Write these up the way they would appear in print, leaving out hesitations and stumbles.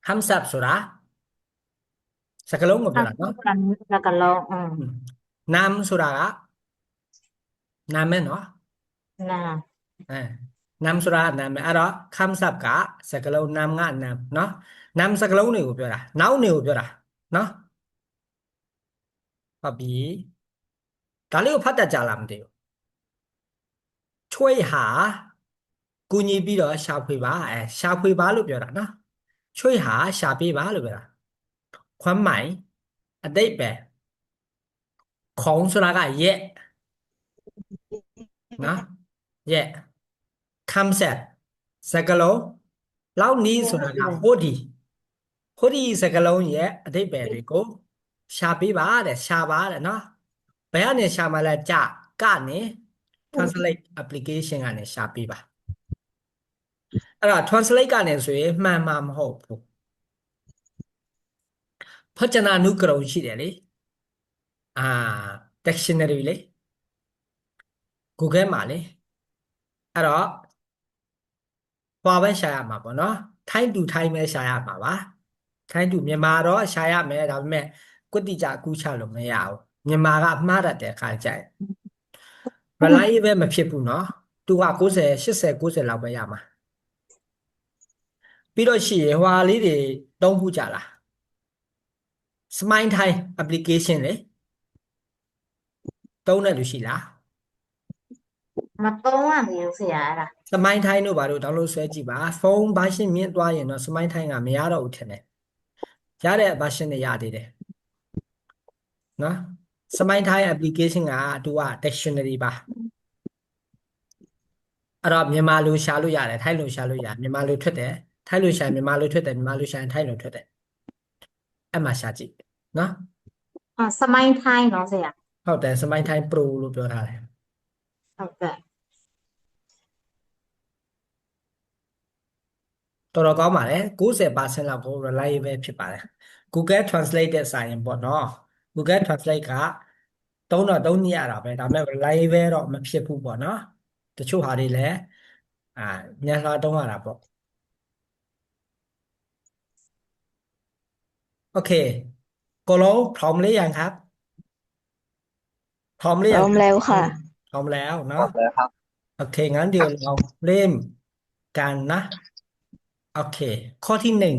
คำศัพท์สุระสกลงก็ပြောတာနော် là cả lon နာမ်ဆိုတာကနာမည်နော် là အဲနာမ်ဆိုတာကနာမည်အဲ့တော့คำศัพท์ကစကလုံးနာမ်ကနာမ်နော်နာမ်စကလုံးတွေကိုပြောတာနောက်တွေကိုပြောတာနော်ဟုတ်ပြီဒါလေးကိုဖတ်တတ်ကြလားမသိဘူးช่วยหาကူညီပြီးတော့ရှာဖွေပါရှာဖွေပါလို့ပြောတာနော်ช่วยหาရှာပေးပါလို့ပြောတာความหมายအတိတ်ပဲของဆိုတာကရဲ့နော်ရဲ့concept စကလုံးလောက်နီးဆိုတာကဟိုဒီဟိုဒီစကလုံးရဲ့အတိတ်ပဲတွေကိုရှာပေးပါတဲ့ရှာပါတဲ့နော်ဘယ်ကနေရှာမှလဲကြကနေ translate application ကနေရှာပေးပါအဲ့တော့ translate ကနေဆိုရင်မှန်မှာမဟုတ်ဘူးพจนานุกรมရှိတယ်လေအာ dictionary လေ Google မှာလေအဲ့တော့ဟွာပဲရှာရမှာပေါ့နော်ထိုင်းတူထိုင်းပဲရှာရမှာပါထိုင်းတူမြန်မာတော့ရှာရမယ်ဒါပေမဲ့ကွတိကြကူးချလို့မရဘူးမြန်မာကမှားတတ်တဲ့အခါကျရင် reliable မဖြစ်ဘူးနော်သူက90 80 90လောက်ပဲရမှာပြီးတော့ရှိရင်ဟွာလေးတွေတုံးခုကြလား Smile Thai application လေတုံးတဲ့လူရှိလား mà tốn à thì sẽ là စမိုင်းထိုင်းတို့ဘာလို့ဒေါင်းလို့ဆွဲကြည့်ပါဖုန်း version မြင့်သွားရင်တော့စမိုင်းထိုင်းကမရတော့ဘူးထင်တယ်ရတဲ့ version တွေရသေးတယ်နော်စမိုင်းထိုင်း application ကသူက dictionary ပါအဲ့တော့မြန်မာလိုရှာလို့ရတယ်ထိုင်းလိုရှာလို့ရတယ်မြန်မာလိုထွက်တယ်ထိုင်းလိုရှာမြန်မာလိုထွက်တယ်မြန်မာလိုရှာထိုင်းလိုထွက်တယ်အဲ့မှာရှာကြည့်နော် sao mai thai nó sẽ ဟုတ်တယ်စမိုင်းထိုင်း pro လို့ပြောထားတယ် ok တော်တော်ကောင်းပါတယ်90%လောက်ကို reliable ဖြစ်ပါတယ် Google Translate တဲ့စာရင်ပေါ့နော် Google Translate ကသုံးတော့သုံးနေရတာပဲဒါပေမဲ့ reliable တော့မဖြစ်ဘူးပေါ့နော်တချို့ဟာတွေလည်းအာညှလာတုံးရတာပေါ့โอเคကိုလုံးพร้อมหรือยังครับพร้อมหรือพร้ยังครับอมแล้วค่ะพร้อมแล้วพร้อเนาะมแล้วครับโอเคงั้นเดี๋ยวเราเริ่มกันนะโอเคข้อที่หนึ่ง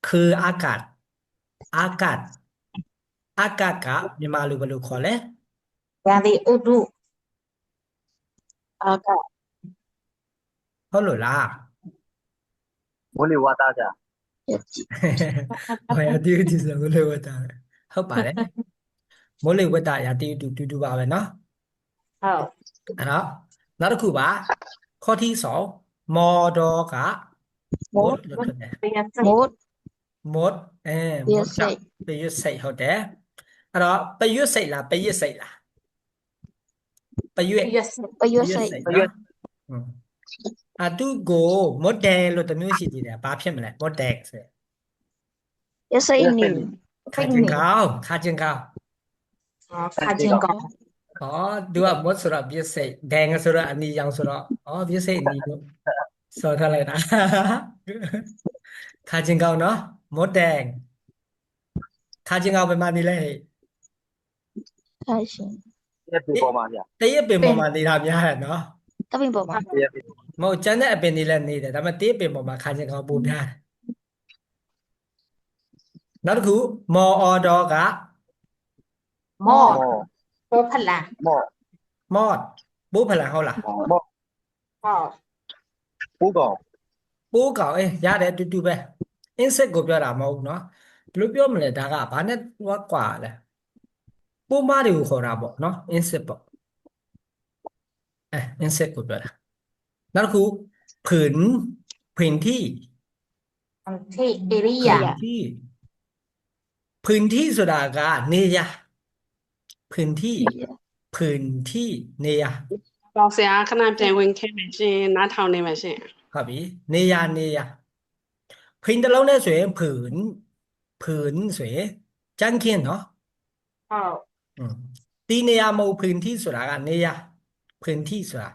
คืออากาศอากาศอากาศကမြန်မာလိုဘယ်လိုခေါ်လဲ và thì ưu đủ อากาศ ဟုတ်လို့လား မိုးလေဝသကြ ဘာရတီးတီးဆိုမိုးလေဝသဟုတ်ပါတယ်မိုးလေဝသရာတီးတူပါပဲเนาะ ờ အဲ့တော့နောက်တစ်ခုပါข้อที่สองมอดอက ม ม ด ดလို့ထွက်တယ် bây giờ มด มดเรี ม ย ด ก ကြော ใส่ င့်ပရွတ်စိတ်ဟုတ်တယ်အဲ့တော့ပရွတ်စိတ်လားပရစ်စိတ်လားပရွတ် bây giờ ประโย ပ ชน์ ရွတ် ใส่ စိတ်เนาะသူကိုမดแดงလို့တစ်မျိုးရှိသေးတယ်ဘာဖြစ်မလဲมดแดงဆိုရင် เรียกใส่หนึ่ง ခါ phanh ကျင် nhỉ ကောင်းခါကျင်ကောင်း khá trên cỏ อ๋อသူကမดဆိုတော့ပရွတ်စိတ်แดงဆိုတော့အနီရောင်ဆိုတော့ပရွတ်စိတ်အနီလို့စောထားလိုက်တာခါကျင်ကောင်းเนาะมดแดงခါကျင်ကောင်းပဲမှနေလဲ ใช่ใช่ ရက်ပြေပေါ်မှာဗျ တရက်ပင်ပေါ်မှာနေတာများတယ်เนาะ ถ้าเป็นบอกมา ရက်ပြေ မဟုတ်ကျန်တဲ့အပင်တွေလည်းနေတယ်ဒါပေမဲ့တေးပင်ပေါ်မှာခါကျင်ကောင်းပိုများတယ်နောက်တစ်ခုမော်အော်ဒေါ်က mò မော bố thật là မော မော့ပိုးဖလန်ဟုတ်လား မော mò ပူကောင် ပိုးကောင်ရတယ်တူတူပဲ insect ကိုပြောတာမဟုတ်ဘူးเนาะဘယ်လိုပြောမလဲဒါကဘာနဲ့ဝါကွာလဲပိုးမတွေကိုခေါ်တာပေါ့เนาะ insect ပေါ့insect ကိုပြောတာနောက်တစ်ခုผืนผืนที่ thì ผืน area ที่พื้นที่ဆိုတာကနေရพื้นที่พื้นที่နေရ บอกเสียขนาดใจဝင်ခဲ့မယ်ရှင်နားထောင်နေမယ်ရှင် ဟုတ်ပြီနေရဖိန်တစ်လုံးနဲ့ဆိုရင်ผืนဆိုရင်ကြမ်းခင်းเนาะ ờ ဒီနေရာမဟုတ်พื้นที่ဆိုတာကနေရพื้นที่ဆိုတာ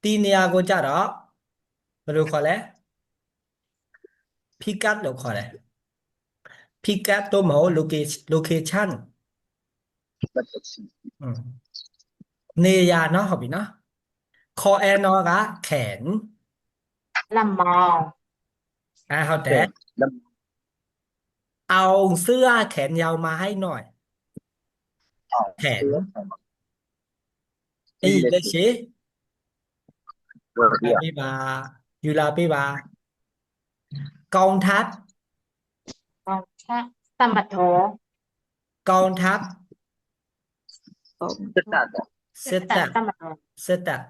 ဒီနေရာကိုကြတော့ ယ်လိုခေါ်လဲ pick-up လို့ခေါ်တယ် pick-up သို့မဟုတ် location နေရာเนาะဟုတ်ပြီเนาะခေါ်အဲနော်ကแขน ละมอง ဟုတ်တယ်เอาเสื้อแขนยาวมาให้หน่อย แขนလက်ရှိ ဝယ်ပြ လာပေးပါယူလာပေးပါกองทัพ กองทัพตำบัดโถ กองทัพ စစ်တပ်က စစ်တပ် ตำบัดโถ စစ်တပ်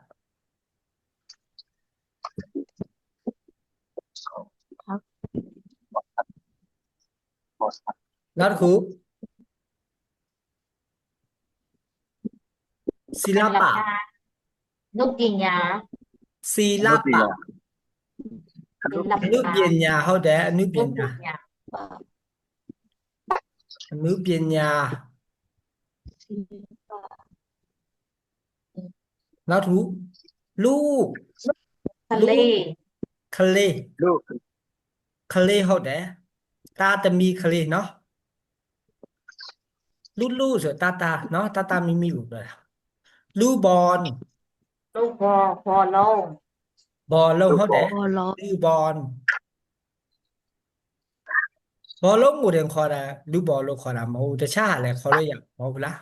နောက်တစ်ခုศิลปะ นุกยิงยา ศิลปะ ศิล อนุ ปะ ปညာဟုတ်တယ်အနုပ นุก ညာ ยิงยา အနုပညာနောက်တစ်ခုลูก ทะเล ကလေး လို့ ကလေးဟုတ်တယ်တာသမီးကလေးเนาะလူဆိုတာเนาะตาမိမိကိုပြောတာလူบอล ลูกพอลง ဘောလုံးဟုတ်တယ် ဘောလုံး လူบอลဘောလုံးကိုတင်ခေါ်တာလူဘောလို့ခေါ်တာမဟုတ်ဘူးတခြားဟာလည်းခေါ်လို့ရမဟုတ်ဘူးလား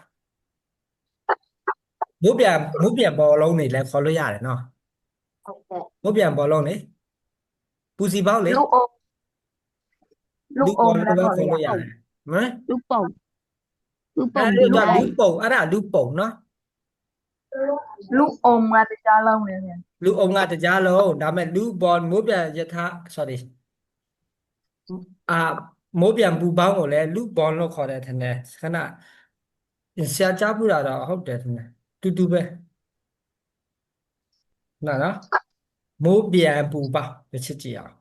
မိုးပြန်ဘောလုံးနေလည်းခေါ်လို့ရတယ်เนาะ โอเค မိုးပြန်ဘောလုံးလေပူစီပေါင်းလေ ลูกอมลูกอม လူ แล้ว ဘော ก็ လုံးလည်းခေါ်လို့ เรีย ရ ก တယ်မင်း ลูกโป่งลูกโป่ง အဲ့ ดึง ဒါ ได้ လူပုံအဲ့ဒါလူပုံเนาะ ลูกอมကတရားလုံးနေတယ် လူအုံကတကြားလုံးဒါမဲ့လူဘောမိုးပြန်ယထာ sorry မိုးပြန်ပူပေါင်းကိုလည်းလူဘောလို့ခေါ်တယ်ထင်တယ်ခဏဆရာကြားဘူးတာတော့ဟုတ်တယ်ထင်တယ်တူပဲနော်မိုးပြန်ပူပေါင်းတစ်ချက်ကြည့်အောင်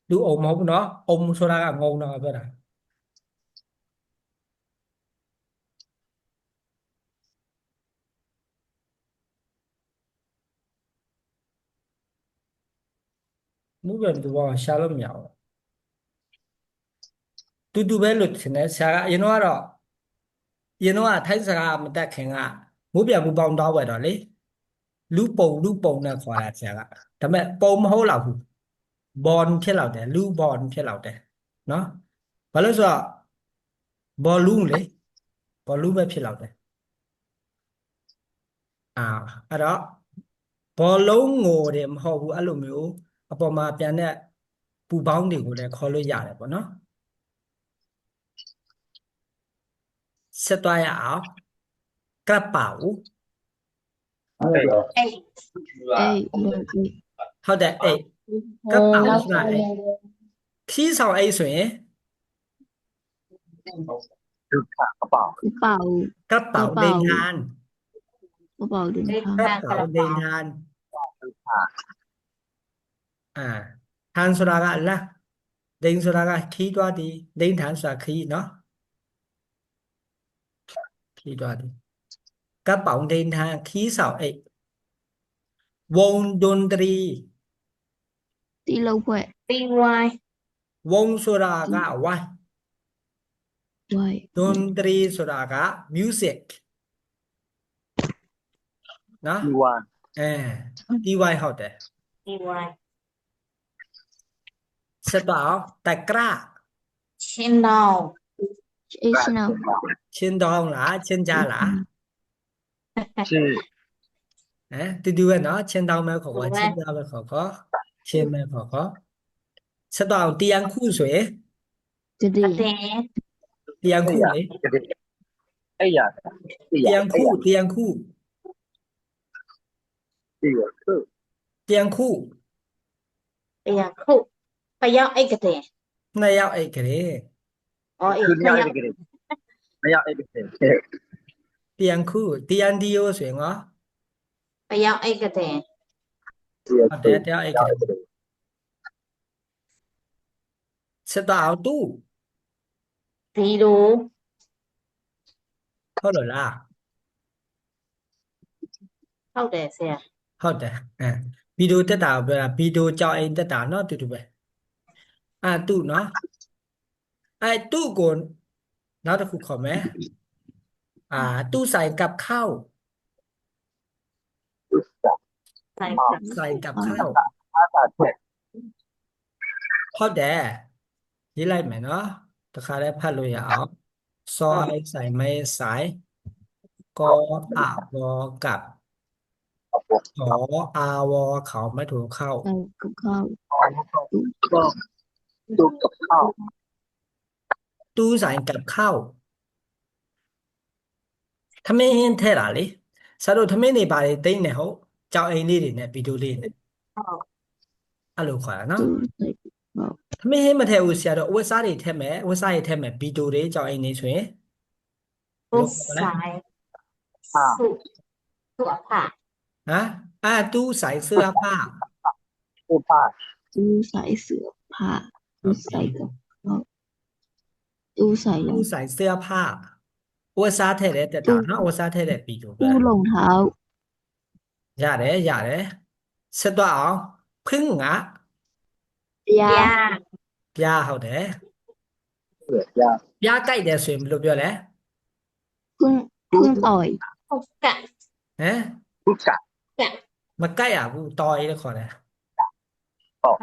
လူအုံမဟုတ်ဘူးနော်အုံဆိုတာကငုံတော့ပြောတာမိုးပြန်ပူပေါင်းရှာလို့မရဘူးတူပဲလို့ထင်တယ်ဆရာကအရင်တော့ထိုင်းစကားမတက်ခင်ကမိုးပြန်ပူပေါင်းတောင်းဝယ်တော့လေလူပုံနဲ့ခေါ်တာဆရာကဒါပေမဲ့ပုံမဟုတ်တော့ဘူးบอลဖြစ်လောက်တယ်လူบอลဖြစ်လောက်တယ်နော်ဘာလို့ဆိုတော့ဘောလုံးလေဘောလုံးပဲဖြစ်လောက်တယ်အဲ့တော့ဘောလုံးငိုတယ်မဟုတ်ဘူးအဲ့လိုမျိုးအပေါ်မှာပြန်တဲ့ပူပေါင်းတွေကိုလည်းခေါ်လို့ရတယ်ပေါ့နော်ဆက်သွားရအောင်กระเป๋า အဲ့တော့ เอ้ย เอ้ยลูก ဟုတ်တယ်အဲ့กระเป๋าဆိုတာအဲ့ခီးဆောင်အဲ့ဆိုရင် ဒုက္ခအပေါ กระเป๋าก ระเป๋าเดินทาง กระเป๋าเดิน เดิน ทาง กระ ทาง เป๋าก ระ เดิน เป๋า ทาง ဒုက္ခ ทางဆိုတာကလမ်းဒိန်ဆိုတာကခီးသွားသည်ဒိန်ထန်ဆိုတာခီးနော်ခီးသွားသည်กระเป๋าเดินทางခီးဆောင်အိတ်วงดนตรี ตีลูกแหวะ ตีวายว งဆိုတာကဝိုင်း ไว้ ดนตรีဆိုတာက music နော် ဒီဝါ တီးဝိုင်းဟုတ်တယ် ตีวาย ဆက်တော့အောင်တက်ကရ ชินดาว เอ้ยชินา ချင်းတောင်းလားချင်းကြလား ရှင်း တူပဲနော်ချင်းတောင်းမဲ့ခေါ်ခေါ်ချင်းကြပဲခေါ်ခေါ်ချင်းမဲ့ခေါ်ခေါ်ဆက်တော့အောင်တရားခုဆိုရင် กระ กระ ดิ่ง เตง တရားခုလေ အဲ့ရ တရားခု ဒီရခု တရားခု เปียคุไปยอกไอ้กระเตง နှစ်ယောက်အိတ်ကလေး อ๋ออีก သူ ไป ည ย ရ อก ကြတယ်မရအဲ့ဒီ တရားခုတရားဒီယိုဆိုရင်ငါ ไปยอกไอ้กระเตง ဟုတ်တယ်တရားအိတ်ကလေးဆက်တော့အောင်တူ ตีดู ဟုတ်လို့လား เข้าแต่เสีย ဟု ဟုတ်တယ်ဗီဒီယိုတက်တာကိုပြောတာဗီဒီယိုကြောင်အိမ်တက်တာเนาะတူတူပဲသူ့เนาะသူ့ကိုနောက်တစ်ခုခေါ်မယ်သူ့ဆိုင်กับข้าว ใส่ ใส่กับข้าว อาตาเทศ ဟုတ်တယ်ရေးလိုက်မယ်เนาะတခါလဲဖတ်လို့ရအောင်ซอยใส่ไม่ใส่กออาวอกับขออาวอเขาไม่ถูกเข้า ใส่กับข้าว ก็ดูกับข้าว ตู้ใส่กับข้าวทำไมเห็นแท้ล่ะလေဆရာတို့ทำไมနေပါလေတိတ်နေဟုတ်ကြောင်အိမ်လေးတွေနဲ့ဗီဒီယိုလေးနဲ့အဲ့လိုခေါ်တာနော် ตู้ใส่กับข้าว ทำไมเห็นมาแท้ဦးဆရာတို့အဝတ်စားတွေထည့်မယ်အဝတ်စားတွေထည့်မယ်ဗီဒီယိုတွေကြောင်အိမ်လေးဆိုရင် ตู้ လို့ခေါ်လဲ ใส่สุตัวผ้า ฮะตู้ใส่เสื้อผ้า ผู้ผ้า ตู้ใส่เสื้อผ้าตู้ใส่กับข้าวตู้ใส่ ตู้ใส่เสื้อผ้าအဝတ်စားထည့်တဲ့တက်တာနော်အဝတ်စားထည့်တဲ့ဗီဒီယိုပဲ ตู้รองเท้า ရတယ်ဆက်တော့အောင်พึ่งอ่ะ ยา ยา ပြားဟုတ်တယ် เสือยา ပြားကြိုက်တယ်ဆိုရင်ဘယ်လိုပြောလဲ พึ่งต่อย ปุกกะ ဟမ် ผู้กะ กะ မကြိုက်ရဘူးတော်ရီလို့ခေါ်တယ် ต่อ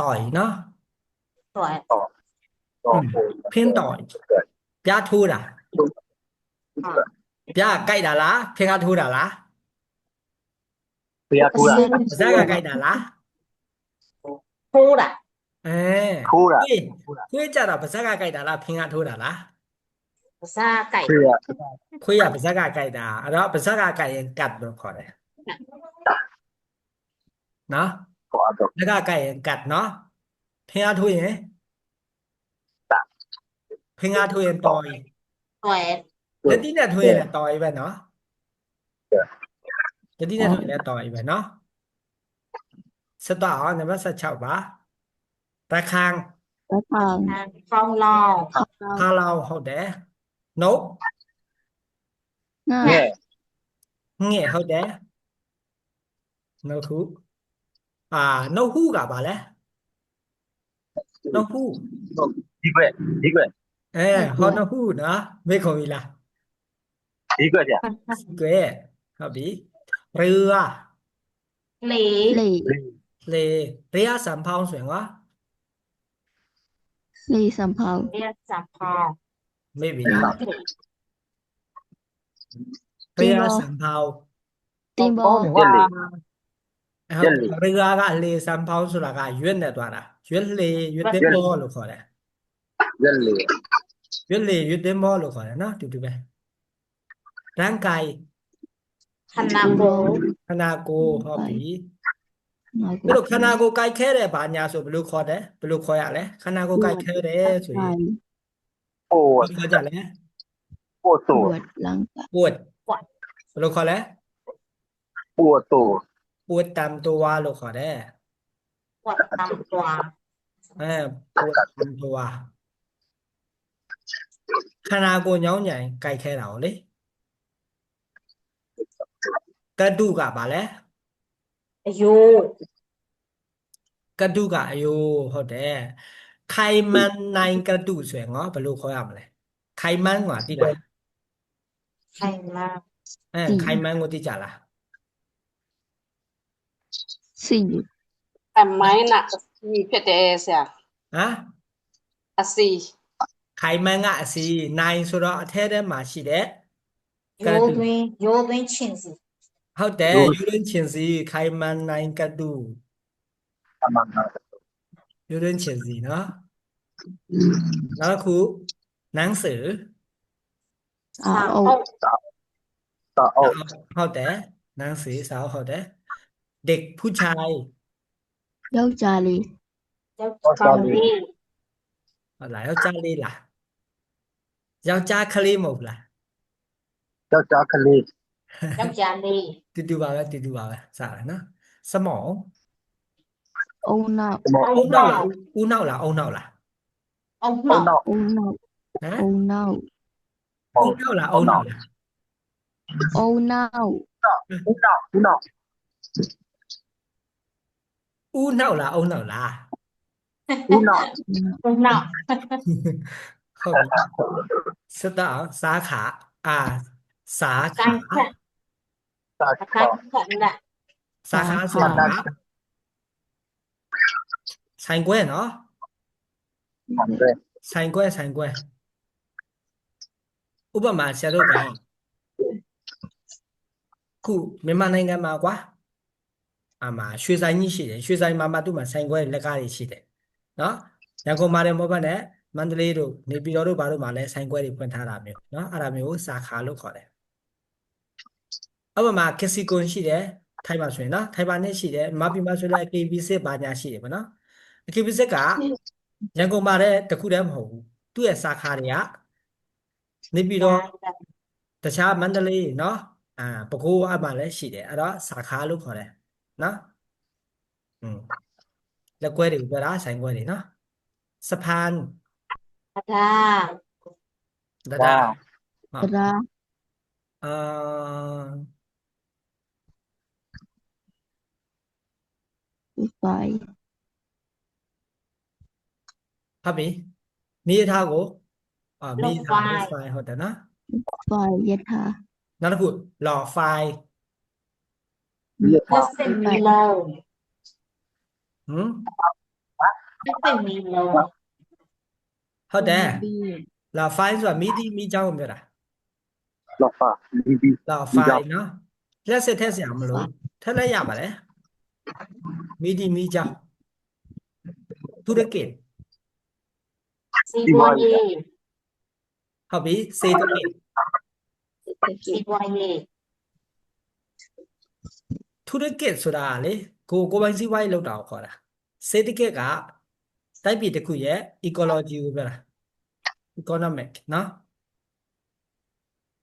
တော်ရီနော် สวย ต่อโอ้ ဖင်းတော်ရီပြားထိုးတာပြားကြိုက်တာလားဖင်းကထိုးတာလား เปียกูระ ပါးစပ်ကကြိုက်တာလား พูดอ่ะ အဲ คูระ ခွေးကြတော့ပါးစပ်ကကြိုက်တာလားဖင်းကထိုးတာလား ภาษาไก่ เปีย ခွေးကပါးစပ်ကကြိုက်တာအဲ့တော့ပါးစပ်ကကြိုက်ရင်ကတ်လို့ခေါ်တယ်နော် ก็เอาตัว လက်ကကြိုက်ရင်ကတ်နော်ဖင်းကထိုးရင်ဖင်းကထိုးရင်တော်ရီ สวย လက်တိနဲ့ထိုးရင်လည်းတော်ရီပဲနော်လက်တိနဲ့ထိုးရင်လည်းတော်ရီပဲနော်ဆက်တော့အောင်နံပါတ်16ပါระฆัง ระฆัง ฟองลอง พาเราဟုတ်တယ်นก ง่า แง่ ငှက်ဟုတ်တယ်နောက်ခုနှုတ်ဟုကပါလဲနှုတ်ဟု ดีกว่าดีกว่า ဟောနှုတ်ဟုနော်မေ့ခုံပြီလား ดีกว่าเนี่ย ကွဲဟုတ်ပြီเรือ หลี เหล่ လေเรือสำเภาဆိုရင်က เหล่สำเภา เรียกสัมพอ မေ့ပြီလား ตี เรื บ อ อล สำเภา ตีบอล เย็นเลย ဟုတ်เรือกလေสำเภาဆိုတာကရွက်နဲ့သွားတာရွက်လေရွက်သင်္ဘောလို့ခေါ်တယ် เย็นเลย ရွက်လေရွက်သင်္ဘောလို့ခေါ်တယ်နော်တူတူပဲร่างกาย คณะโบ ခန္ဓာကိုယ်ဟုတ်ပြီ นา ဘယ်လိုခန္ဓာကိုယ်ကြိုက်ခဲတယ်ဘာညာဆိုဘယ်လိုခေါ်တယ်ဘယ်လိုခေါ်ရလဲခန္ဓာကိုယ်ကြိုက်ခဲတယ်ဆိုရင် โอ้ ဘယ်လိုခေါ်ကြလဲ ปวด ป ตัว วดร่างกาย ปวดဘယ်လိုခေါ်လဲ ปวดตัว ปวดตามตัวလို့ခေါ်တယ် ปวดตามตัว ปวดตามตัวခန္ဓာကိုယ်ညောင်းညံကြိုက်ခဲတာကိုလေကတုကဘာလဲ อายุ ကတုကအယိုးဟုတ်တယ်ခိုင်မန်နိုင်ကတုဆိုရင်ငေါဘယ်လိုခေါ်ရမလဲခိုင်မန်ကသိလား ใครมา ခိုင်မန်ကိုသိကြလား สี่ แต่ไม้น่ะมีเพชรเดเสีย ဟမ် อาซี ခိုင်မန်ကအစီနိုင်ဆိုတော့အထဲထဲမှာရှိတဲ့ โยတွင်โยတွင်ချင်းစီ ဟုတ်တယ်ယူရင်းချင်စီခိုင်မန်နိုင်ကတု ทำมันนะ ယူရင်းချင်စီနော်နောက်တစ်ခုหนังสือ สา สาว ว อก ต่อเอา ဟုတ်တယ်หนังสือสาวဟုတ်တယ်เด็กผู้ชาย เย้าจารี เจ้าจอมลี่ ဟုတ်လားယောက်ျားလေးလားယောက်ျားကလေးမဟုတ်လား เจ้าจ้าคลี เจ้าจาลี่ တူပါပဲစတာနော်စမောင်း องค์นา สมอง အုံနောက်လားဦးနောက်လားအုံနောက်လား เอาห เอา นอก เนาะ องค์นา ဟမ် องค์นา ဦးနောက်လားအုံနောက်လား องค์นา เ ဦးနောက် ဦးနှောက်လားအုံနှောက်လား ဦးနောက် Đúng nào. ဟုတ်ပြီစစ်တော့အောင်စားခါစားခါ Canh thật. စာ Canh ခေါ် thật đã. စားခါဆိုတာကဆိုင်ခွဲနော် ခံတယ် ဆိုင်ခွဲဥပမာဆရာတို့ကခုမြန်မာနိုင်ငံမှာကွာရွှေဆိုင်ကြီးရှိတယ်ရွှေဆိုင်မှာသူ့မှာဆိုင်ခွဲလက်ကားတွေရှိတယ်နော်ရန်ကုန်မှာလည်းမဟုတ်ဘဲနဲ့မန္တလေးတို့နေပြည်တော်တို့ဘာတို့မှာလည်းဆိုင်ခွဲတွေဖွင့်ထားတာမျိုးနော်အဲ့ဒါမျိုးကိုစာခါလို့ခေါ်တယ်ဥပမာကက်စီကွန်ရှိတယ်ထိုင်ပါဆိုရင်နော်ထိုင်ပါနဲ့ရှိတယ်မပီမဆိုလည်း KB6 ဘာညာရှိတယ်ဗောနော် KB6 ကရန်ကုန်မှာလည်းတခုတည်းမဟုတ်ဘူးသူ့ရဲ့စာခါတွေကနေပြည်တော် Dạ, dạ. တခြားမန္တလေးနော်ပဲခူးအမှလည်းရှိတယ်အဲ့တော့စာခါလို့ခေါ်တယ်နော်လက်ကွဲတွေကိုပြောတာဆိုင်ကွဲတွေနော်စဖန် Ra. တ ဒါ ဒါ တရာ အာ ဖိုင် ဟုတ်ပြီမိထားကိုမိ Lục ထား vai. ဖိုင်ဟုတ်တယ်နော် ဖိုင်ယထာ နောက်တစ်ခုလော်ဖိုင် ရထား Rất xinh mì lầu. ဟမ် Rất xinh mì lầu. ဟုတ်တယ် ဘီ လော်ဖိုင်ဆိုတာမိတီမိချောင်းကိုပြောတာ လောက်ပါဒီဒီ လော်ဖိုင်နော်လက်စစ်ထက်စရာမလိုထက်လိုက်ရပါလေမိတီမိချောင်းသူရကိ Xì bò gì. ဟုတ်ပြီစေတကိ Xì bò gì. သူရကိဆိုတာကလေကိုပိုင်စီးပွားရေးလုပ်တာကိုခေါ်တာစေတကိကတိုက်ပြည်တစ်ခုရဲ့ ecology ကိုပြောတာ economic နော်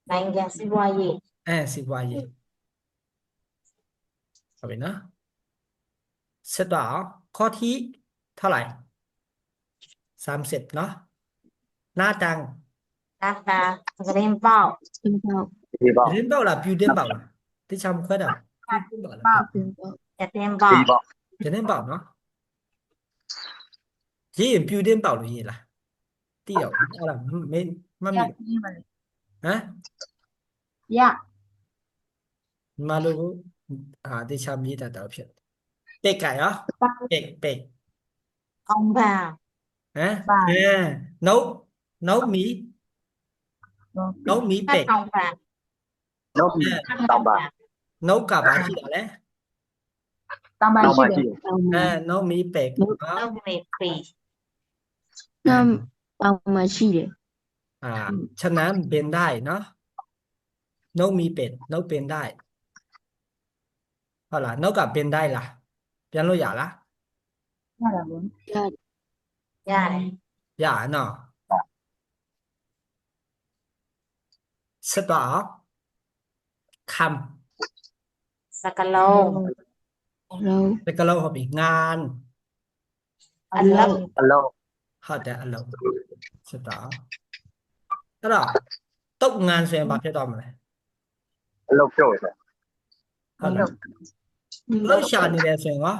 Đánh gà xì bò gì. စီးပွားရေးဟုတ်ပြီနော်ဆက်တော့အောင်ข้อที่เท่าไหร่30နော်หน้าตัง Đa đa. Green bao. သင်္ဘော ဒီပါ ပြူတင်းပေါက်လားပြူတင်းပေါက်လားတခြားမခွဲတာပြူတင်းပေါက်လား သင်္ဘော Chả thêm ဒီ bao. ပါ ပြူတင်းပေါက်နော်ရေးရင်ပြူတင်းပေါက်လို့ရေးလားတိတော့အဲ့ဒါမင်းမှတ်မိဟမ် Dạ. မလို့တခြားမြေးတတ်တော့ဖြစ်ပိတ်ကရောပိတ် Ông bà. ဟမ်နှုတ်မီပိတ် Cắt ông bà. နောက်ပြီး Cắt တော ông င်းပါ bà. နှုတ်ကဘာရှိတာလဲ တောင်ပါ တောင်း ရှိ ပါ တယ် ကြည့် တောင်ပါ နှုတ်မီပိတ်နော် Ông mì phì. တောင်ပါရှိတယ် ฉะนั้นเป็นได้เนาะนกมีเป็ดนกเป็นได้ဟုတ်လားนกကเป็นได้လားပြန်လို့ရလား ရ Dạ này. ရနော်ဆက်တော့ค Sà cà lô. လော ำเป็นกะโลဟုတ်ပြီงาน Ăn lấp. အလုံး ဟုတ်တယ်အလုပ်ဆက်တော့အဲ့တော့တုတ်งานဆိုရင်ဘာဖြစ်တော့မလဲ အလုံးပြောတယ် ဟုတ်လားအလုပ်ရှာနေတယ်ဆိုရင်ရော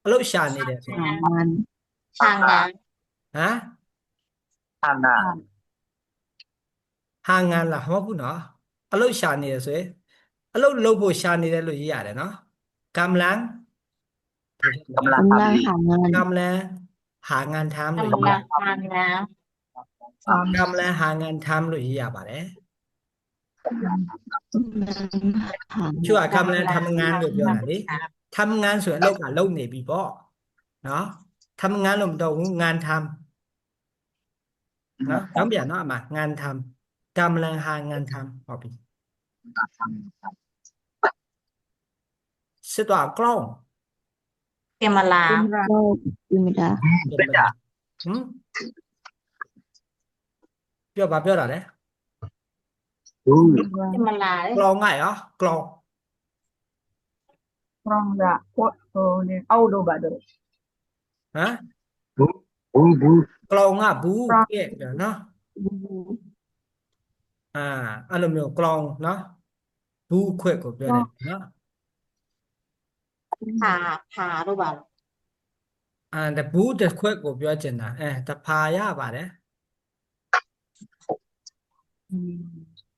အလုပ်ရှာနေတယ်ဆိုရင် ငန် Hàng ngàn. ဟမ် အာနာ ဟာงานလားမဟုတ်ဘူးနော်အလုပ်ရှာနေတယ်ဆိုရင်အလုပ်လုပ်ဖို့ရှာနေတယ်လို့ရေးရတယ်နော်กำลัง กำลัง กำลัง ทำ หางาน กำลังหางานทำหรือ Cầm là hàng ngàn. กำลังหางานทำหรืออย่าบาเลย กำลังหาง ช่วยกำลังทำงานอยู่เดียวนะดิทำงานส่วนโลกอะโลกเนี่ยบีบอเนาะทำงานลมตรงงานทำเนาะต้องเปลี่ยนเนาะมางานทำกำลังหางานทำออกไปสุดว่ากล้อง Kìa mà là. ก็ธรรมดา เป็นแบบหืมเปียวบาเปียวอะไรเนี่ย อืม Kìa mà là đấy. กลองง่ายเหรอกลอง Prangga, ne audo bado. ฮะ บูบู กลองอ่ะบูเอ๊ะเนาะ အဲ့လိုမျိုးกลองเนาะ ဘူးခွက်ကိုပြောတယ်နော် ผาတို့ပါလို့ တဘူးတစ်ခွက်ကိုပြောချင်တာတဖာရပါတယ်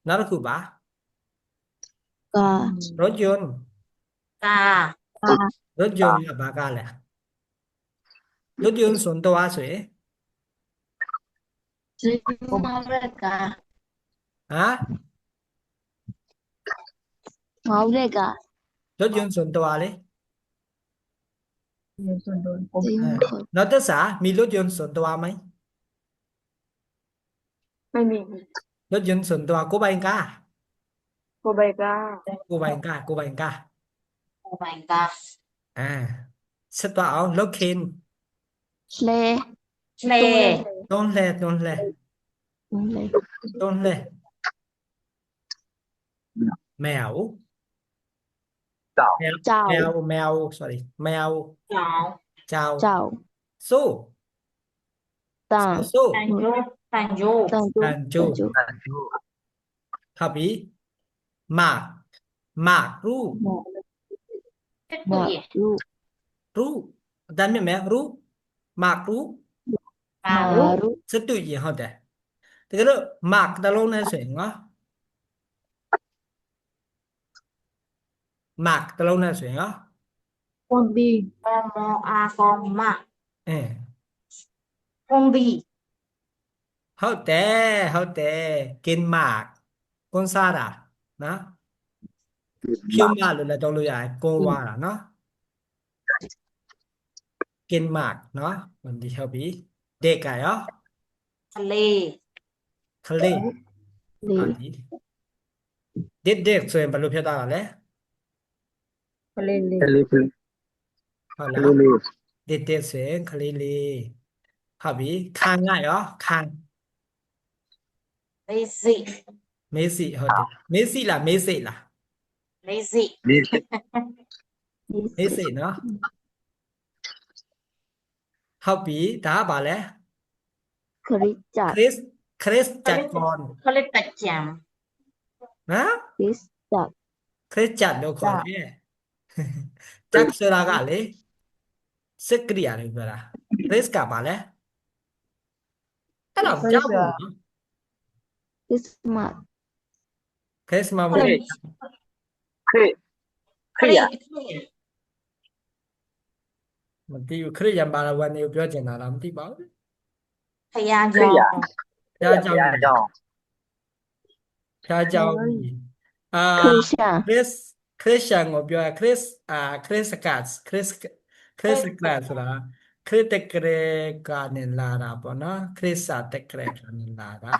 နောက်တစ်ခုပါ ကာ รถยนต์ กา รถยนต์ကဘာကလဲรถยนต์ส่วนตัวဆိုရင် ဇင်းမောရကာ ဟမ် မောရကာ รถยนต์ส่วนตัวလေ ဒီစွန်တော့ ဇင်း အဲ ခေါ် နောက်တစ်စာมีรถยนต์ส่วนตัวไหม ไม่มี รถยนต์ส่วนตัวကိုယ်ပိုင်ကား โกเบกา ကိုယ်ပိုင်ကားကိုယ်ပိုင်ကား โอไมกา ဆက်သွားအောင်လုတ်ခင်း လေ ทะเล တွန်းလှဲတွန်းလှဲ လေ တွန်းလှဲแมว 找 แมว ကြောက် แมว sorry แมว หนาว เจ้า ကြောက် สู้ တန် สู้ ตันโยตันโย တန်ကျိုး တန်ကျိုး ကျိုး 感觉 ဟုတ်ပြီหมากหมากรูป เป็ด မာ ปุ๋ย လူ รูปအတမ်းမြင့်မယ်รูปหมากรูป มา မာ รุ ရု စတူရင်ဟုတ်တယ်တကယ်လို့หมากတစ်လုံးနဲ့ဆိုရင်နော်หมากတစ်လုံးနဲ့ဆိုရင်နော် คนบี มอมออาฟอมมา အင်း คงบี ဟုတ်တယ်ဟုတ်တယ်กินหมากကွန်းစားတာနော်ဖြုတ်မလို့လည်းတောင်းလို့ရတယ်ကွန်းဝါတာနော်กินหมากနော်ဒီဟုတ်ပြီเด็กကရော ทะเล ခလေး လေ ဟုတ်ပြီด็กဆိုရင်ဘယ်လိုဖြစ်သွားတာလဲ ทะเลเล 这里是 ဟုတ် 这 လား 里是 ด็กဆိုရင်ခလေးလေးဟုတ်ပြီခံကရောခံ เลซิ မေးစီဟုတ်တယ်မေးစီလားမေးစိတ်လား เลซิ 你是 မေးစိတ်နော်ဟုတ်ပြီဒါကဘာလဲ ခရစ်จัด ခရစ်จัดก่อน เขาเรียกประจ နော် ခရစ်จัด ခရစ်จัดလို့ခေါ်တယ်จัดဆိုတာကလေစက္ကရိယာလို့ပြောတာခရစ်ကဘာလဲအဲ့တော့ကြောက်ဘူးနော် ခရစ်မတ် ခရစ်မတ် ำ ဘူး 可以可以啊， မသိဘူးခရစ်ယာန်ဘာသာဝင်တွေကိုပြောချင်တာလားမသိပါဘူး พยา 可 ยอ 以啊， ဖျားကြောင် 要 ဖျားကြောင်အာ ခရစ်ယာန် ခရစ်ယာန်ကိုပြောခရစ်ခရစ်ကတ်ခရစ်ကတ်ဆိုတာခရစ်တကရေကနေလာတာပေါ့နော်ခရစ်စာတကရေကနေလာတာ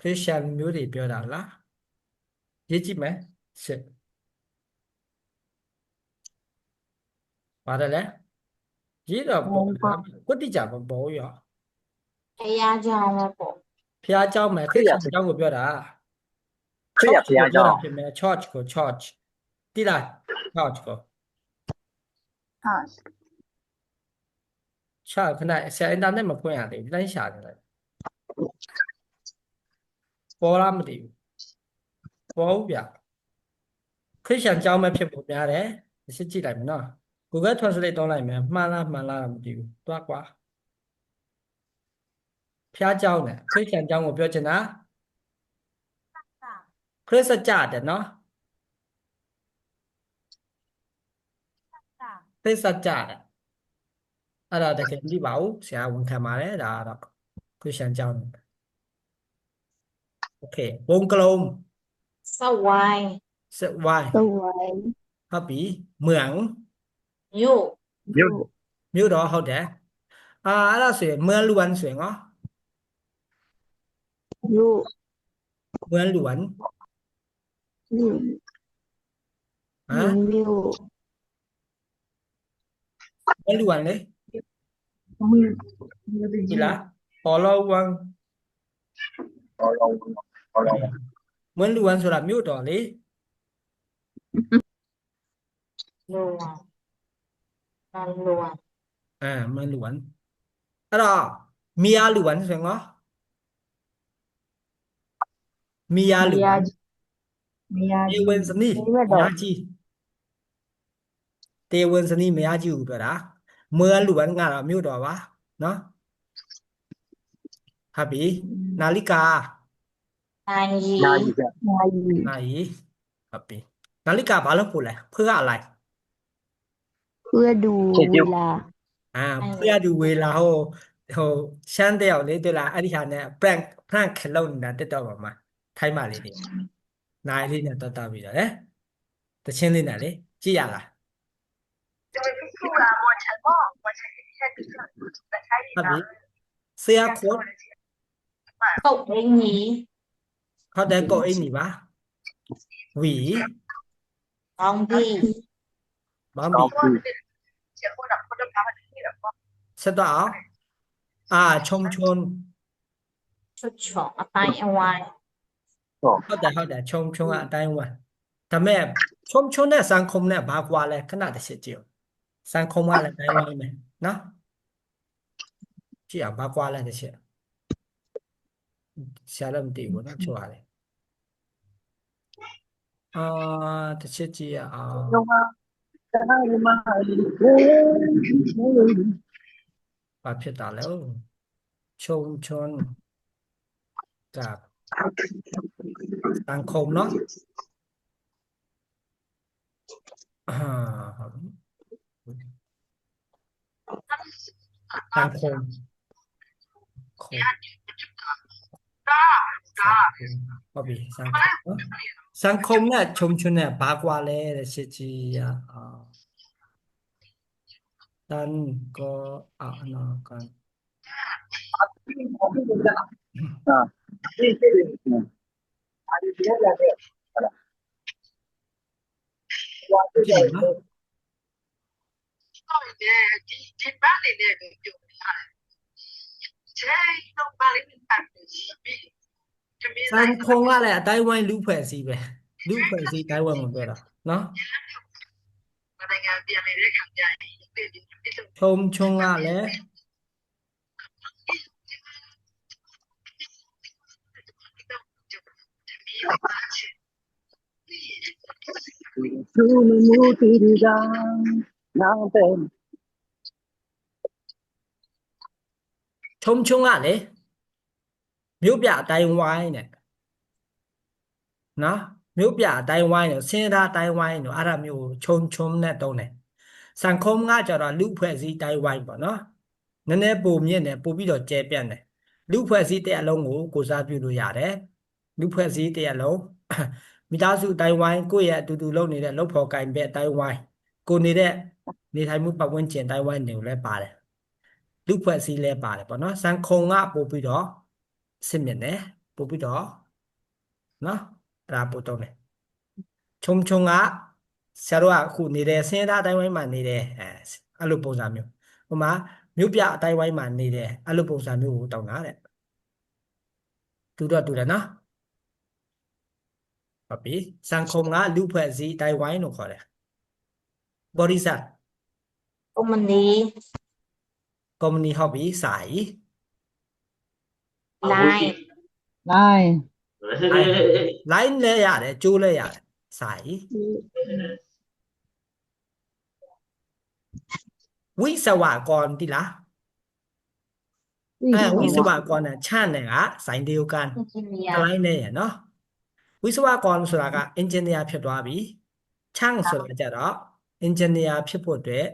ခရစ်ယာန်မျိုးတွေပြောတာလားရေးကြည့်မယ်ရှစ်ပါတယ်လေရေးတော့ပေါ့ကွတိကြပေါ့ဘောရော พยายอมปะ ဖျားเจ้าမယ်ခရစ်ယာန်เจ้าကိုပြောတာ 可以啊，不要 ပြောတာ 叫， ဖြစ်မယ် church ကို church တိလား church ကို อ่า ရှာခဏဆရာအင်တာနက်မဖွင့်ရသေးဘူးတိုင်းရှာနေလိုက်ပေါ်လားမသိဘူးပေါ်ဘူးဗျခရစ်ယာန်ကျောင်းပဲဖြစ်ဖို့များတယ်ရှင်းကြည့်လိုက်မယ်နော် Google Translate တောင်းလိုက်မယ်မှန်လားမသိဘူးတွားကွာဖျားကျောင်းနဲ့ခရစ်ယာန်ကျောင်းကိုပြောချင်တာခရစ်စကြတယ်နော်ခရစ်စကြတယ်အဲ့ဒါတကယ်မသိပါဘူးဆရာဝန်ခံပါတယ်ဒါကတော့ခရစ်ယာန်ကျောင်းโอเควงกลม สวาย စက်ဝိုင်း သဝိုင်း ဟုတ်ပြီเหมือง ยุ 有 မြို့တော်ဟုတ်တယ်အဲ့ဒါဆိုရင်เมืองล้วนဆိုရင်နော် လူ เมืองล้วน လူ ဟမ် မျိုး เมืองล้วนလေ มือมือดี ဒီလားပေါ်လောဝန် 好了好了， เมืองล้วนဆိုတာမြို့တော်လေ ลวงนันลวง เมืองล้วนအဲ့တော့เมียล้วนဆိုရင်နော်เมียล้วน တေဝင်စနီး ဒီဘက် မ တော့ ယားကြီးတေဝင်စနီးမယားကြီးကိုပြောတာเมื่อလူวันငါတော့မြို့တော်ပါနော်ဟုတ်ပြီနာလိကာ နိုင်ရီ နာရီက นายี နာရီဟုတ်ပြီနာလိကာဘာလို့ပို့လဲเพื่ออะไร เพื่อดูเวลา เพื่อดูเวลาဟိုရှမ်းတဲ့အောင်လေတွေ့လားအဲ့ဒီဟာနဲ့ prank ခလုံးနေတာတက်တော့ပါမှာထိုင်းပါလေးတွေနိုင်လေးနဲ့တော်တော်ပြီးတော့တချင်းလေးနဲ့လေကြည့်ရလားဟုတ်ပြီဆရာခေါ် ကုတ်အင်းကြီး ဟုတ်တယ်ကိုအိမ်နီပါဝီ ကောင်းပြီ ဘာမီ ကောင်းပြီ ဆက်တော့အောင်ချုံချုံ ချွတ်ချော်အတိုင်းအဝိုင်း ဟုတ်တယ်ချုံချုံကအတိုင်းဝမ်ဒါမဲ့ချုံချုံနဲ့စံခုံနဲ့ဘာကွာလဲခဏတစ်ချက်ကြည့်စံခုံကလည်းအတိုင်းဝမ်ပဲနော်ကြည့်အောင်ဘာကွာလဲတစ်ချက်ဆရာလည်းမသိဘူးနော်ချို့ပါလေတစ်ချက်ကြည့်ရအောင် လုံးဝတိုင်းမှာ ဘာဖြစ်တာလဲချုံချုံกับสังคมเนาะสังคมဟုတ်ပြီสังคมနဲ့ချုံချုံနဲ့ဘာကွာလဲတဲ့ရှင်းကြည့်ရအောင်တန်ကိုအနာကန် ဒီဒီဒီလာတဲ့ဟလာဝါ ကြည့်ရနော် สังคมကလည်းအတိုင်းဝိုင်းလူဖွဲ့စည်းပဲလူဖွဲ့စည်းတိုင်းဝိုင်းမှာပြောတာနော်ချုံချုံကလည်း သူမမူတီရီကနာတဲ့ ချုံချုံကလေမြို့ပြအတိုင်းဝိုင်းနဲ့နော်မြို့ပြအတိုင်းဝိုင်းနဲ့စင်သားအတိုင်းဝိုင်းတို့အဲ့ဒါမျိုးချုံချုံနဲ့တုံးတယ်สังคมကကြတော့လူဖွဲ့စည်းတိုင်းဝိုင်းပေါ့နော်နည်းနည်းပုံမြင့်တယ်ပို့ပြီးတော့ကျဲပြန့်တယ်လူဖွဲ့စည်းတဲ့အလုံးကိုစားပြုလို့ရတယ်လူဖွဲ့စည်းတဲ့အလုံးမိသားစုအတိုင်းဝိုင်းကိုယ့်ရဲ့အတူတူလုပ်နေတဲ့လုပ်ဖော်ကိုင်ဘက်အတိုင်းဝိုင်းကိုနေတဲ့နေထိုင်မှုပတ်ဝန်းကျင်အတိုင်းဝိုင်းတွေကိုလည်းပါတယ်လူဖွဲ့စည်းလည်းပါတယ်ပေါ့နော်สังคมကပို့ပြီးတော့စစ်မြင့်တယ်ပို့ပြီးတော့နော်အဲ့ဒါပို့တော့တယ်ချုံချုံကဆရာတို့ကအခုနေတဲ့စင်သားအတိုင်းဝိုင်းမှာနေတယ်အဲ့လိုပုံစံမျိုးဟိုမှာမြို့ပြအတိုင်းဝိုင်းမှာနေတယ်အဲ့လိုပုံစံမျိုးကိုတောင်းတာတဲ့တူတယ်နော်ဟုတ်ပြီสังคมကလူဖွဲ့စည်းအတိုင်းဝိုင်းလို့ခေါ်တယ်บริษัท ကုမ္ပဏီ company ဟုတ်ပြီစာရီ လိုင်း nine line လည်းရတယ်ကျိုးလည်းရတယ်စာရီဝိศวกรတိလားဝိศวกรနဲ့ချန့်တယ်ကစိုင်းတေယကန် အင်ဂျင်နီယာ ကလိုင်းနဲ့ရနော်ဝိศวกรဆိုတာကအင်ဂျင်နီယာဖြစ်သွားပြီချန့်ဆိုတာကြတော့အင်ဂျင်နီယာဖြစ်ဖို့အတွက်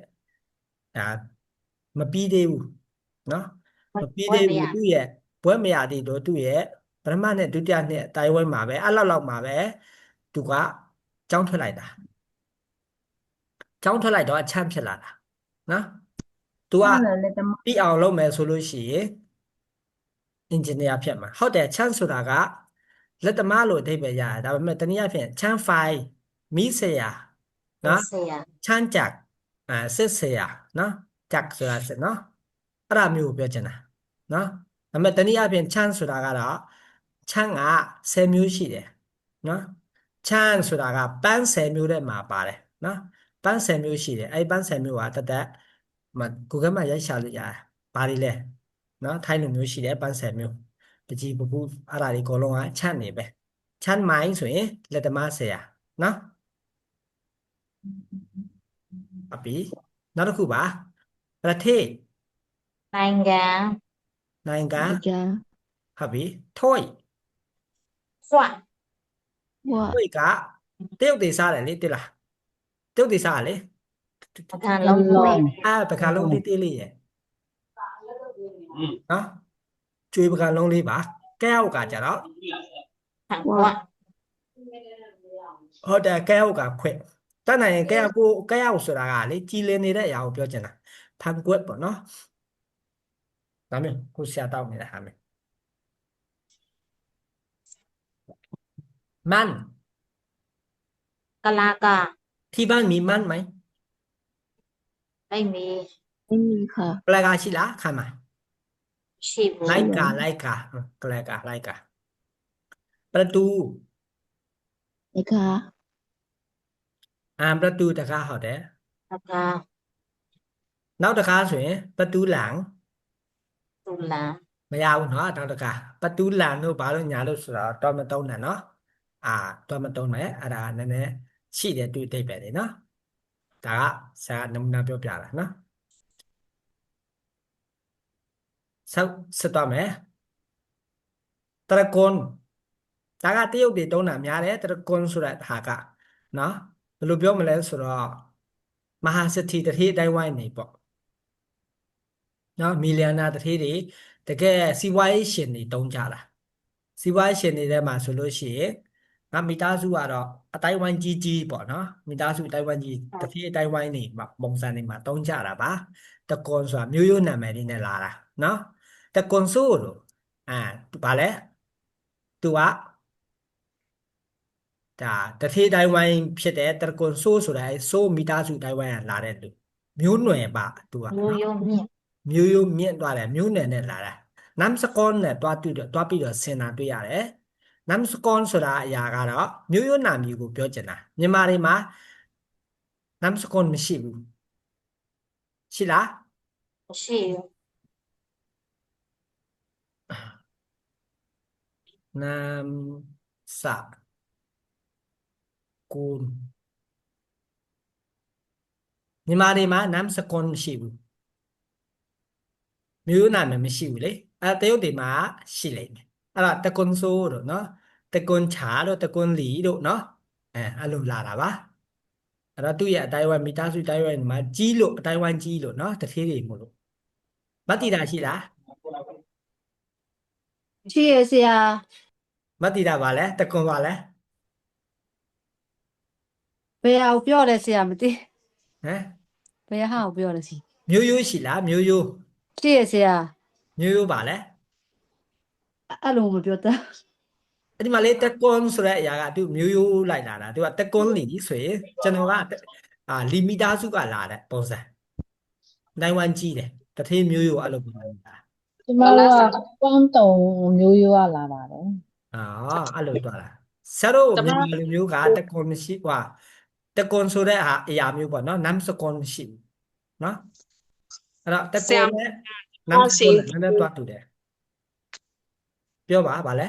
ဒါမပြီးသေးဘူးနော်မပြီးသေးဘူးသူ့ရဲ့ဘွဲ့မရသေးတော့သူ့ရဲ့ပထမနဲ့ဒုတိယနှစ်အတိုင်းဝိုင်းမှာပဲအဲ့လောက်မှာပဲသူကကျောင်းထွက်လိုက်တာကျောင်းထွက်လိုက်တော့အချမ်းဖြစ်လာတာနော်သူက လက်သမား ပြီးအောင်လုပ်မယ်ဆိုလို့ရှိရင်အင်ဂျင်နီယာဖြစ်မှာဟုတ်တယ်ချမ်းဆိုတာကလက်သမားလို့အဓိပ္ပာယ်ရတယ်ဒါပေမဲ့တနည်းအားဖြင့်ချမ်းဖိုင်မီးဆရာနော် ဆရာ ချမ်းจักรစစ်ဆရာနော်จักรဆိုတာစစ်နော်အဲ့ဒါမျိုးကိုပြောချင်တာနော်ဒါပေမဲ့တနည်းအားဖြင့်ချမ်းဆိုတာကတော့ချမ်းက10မျိုးရှိတယ်နော်ချမ်းဆိုတာကပန်း10မျိုးထဲမှာပါတယ်နော်ပန်း10မျိုးရှိတယ်အဲ့ဒီပန်း10မျိုးကတက်Google မှာရိုက်ရှာလို့ရတယ်ဘာတွေလဲနော်ထိုင်းလိုမျိုးရှိတယ်ပန်း10မျိုးတကြီးပပူအဲ့ဒါတွေအကုန်လုံးကချမ်းနေပဲ ချမ်းမိုင်းဆိုရင်လက်သမားဆရာနော်အပီနောက်တစ်ခုပါประเทศ နိုင်ငံ နိုင်ငံ နိုင်ငံ ဟုတ်ပြီ toy ခွတ် ဝ toy ကတရုတ်တွေစားတယ်လေတိလားတရုတ်တွေစားတယ်လေ ပကံလုံးခွတ် ပကံလုံးလေးတေးလေးရဲ့နော်ကျွေးပကံလုံးလေးပါကဲအောက်ကကြတော့ ทางခွတ် ဟုတ်တယ်ကဲအောက်ကခွက်တတ်နိုင်ရင်ကဲအောက်ဆိုတာကလေကြည်လင်နေတဲ့အရာကိုပြောချင်တာဖန်ကွက်ပေါ့နော်ဒါမျိုးကိုဆရာတောက်နေတာဟာမျိုးมัน กะลากา ที่บ้านมีมันไหม ไม่มี ไม่มีค่ะ แปลกาရှိလားခိုင်းမှာ ရှိဘူး လိုက်ကာကလกาလိုက်ကာประตู นะคะ ประตูတကားဟုတ်တယ် ตะกา နောက်တကားဆိုရင်ประตูหลัง ตุลา မရဘူးเนาะနောက်တကားประตูหลังတို့ဘာလို့ညာလို့ဆိုတော့တော့မတုံးနဲ့เนาะတော့မတုံးနဲ့အဲ့ဒါနည်းနည်းရှိတယ်တွေ့တိတ်ပဲလေเนาะဒါကဆရာနမူနာပြောပြတာเนาะဆက်တော့မယ်တရကွန်ဒါကတရုတ်တွေတုံးတာများတယ်တရကွန်ဆိုတဲ့ဟာကเนาะဘယ်လိုပြောမလဲဆိုတော့မဟာစတိတတိအတိုင်းဝိုင်းနေပေါ့နော်မီလီယံနာတတိတွေတကယ်စီးပွားရေးရှင်တွေတုံးကြတာစီးပွားရေးရှင်တွေထဲမှာဆိုလို့ရှိရင်ငါမိသားစုကတော့အတိုင်းဝိုင်းကြီးကြီးပေါ့နော်မိသားစုအတိုင်းဝိုင်းကြီးတတိအတိုင်းဝိုင်းနေမှာပုံစံတွေမှာတုံးကြတာပါတကွန်ဆိုတာမျိုးရိုးနာမည်လေးနဲ့လာတာနော်တကွန်ဆိုလို့ဘာလဲသူကဒါတတိအတိုင်းဝိုင်းဖြစ်တဲ့တကွန်ဆိုဆိုတာဆိုမိသားစုအတိုင်းဝိုင်းကလာတဲ့လူမျိုးနွယ်ပါသူက မျိုးရိုးမြင့် မျိုးရိုးမြင့်သွားတယ်မျိုးနယ်နဲ့လာတာနမ်စကွန်နဲ့တွားပြီးတော့ဆင်တာတွေ့ရတယ်နမ်စကွန်ဆိုတာအရာကတော့မျိုးရိုးနာမည်ကိုပြောချင်တာမြန်မာတွေမှာနမ်စကွန်မရှိဘူးရှိလား မရှိဘူး နမ်စကွန်မြန်မာတွေမှာနမ်စကွန်မရှိဘူးမျိုးရိုးနာမည်မရှိဘူးလေတရုတ်တွေမှာရှိလိမ့်မယ်အဲ့ဒါတကွန်ဆိုတို့နော်တကွန်ချာတို့တကွန်လီတို့နော်အဲ့လိုလာတာပါအဲ့တော့သူ့ရဲ့အတိုင်းဝိုင်းမိသားစုအတိုင်းဝိုင်းမှာကြီးလို့အတိုင်းဝိုင်းကြီးလို့နော်တထေးတွေမို့လို့မတ်တီတာရှိလား ရှိရဆရာ မတ်တီတာပါလဲတကွန်ပါလဲ ဘယ်ဟာကိုပြောလဲဆရာမသိ ဟမ် ဘယ်ဟာကိုပြောလဲစီ မျိုးရိုးရှိလားမျိုးရိုး ရှိရဆရာ မျိုးရိုးပါလဲ အဲ့လိုမပြောတတ် အဲ့ဒီမှာလေတကွန်ဆိုတဲ့အရာကသူမျိုးရိုးလိုက်လာတာသူကတကွန်လီဆိုရင်ကျွန်တော်ကလီမီတာစုကလာတဲ့ပုံစံတိုင်းဝမ်ကြီးတယ်တထေးမျိုးရိုးအဲ့လိုပုံစံလာ ကျမတို့ကကွမ်းတုံမျိုးရိုးကလာပါတယ် အဲ့လိုသွားတာဆရာတို့မြန်မာလူမျိုးကတကွန်မရှိကွာတကွန်ဆိုတဲ့အရာမျိုးပေါ့နော်နမ်စကွန်မရှိဘူးနော်အဲ့တော့တကွန်နဲ့နမ်စကွန်နဲ့နည်းနည်းတွားတူတယ်ပြောပါဗာလဲ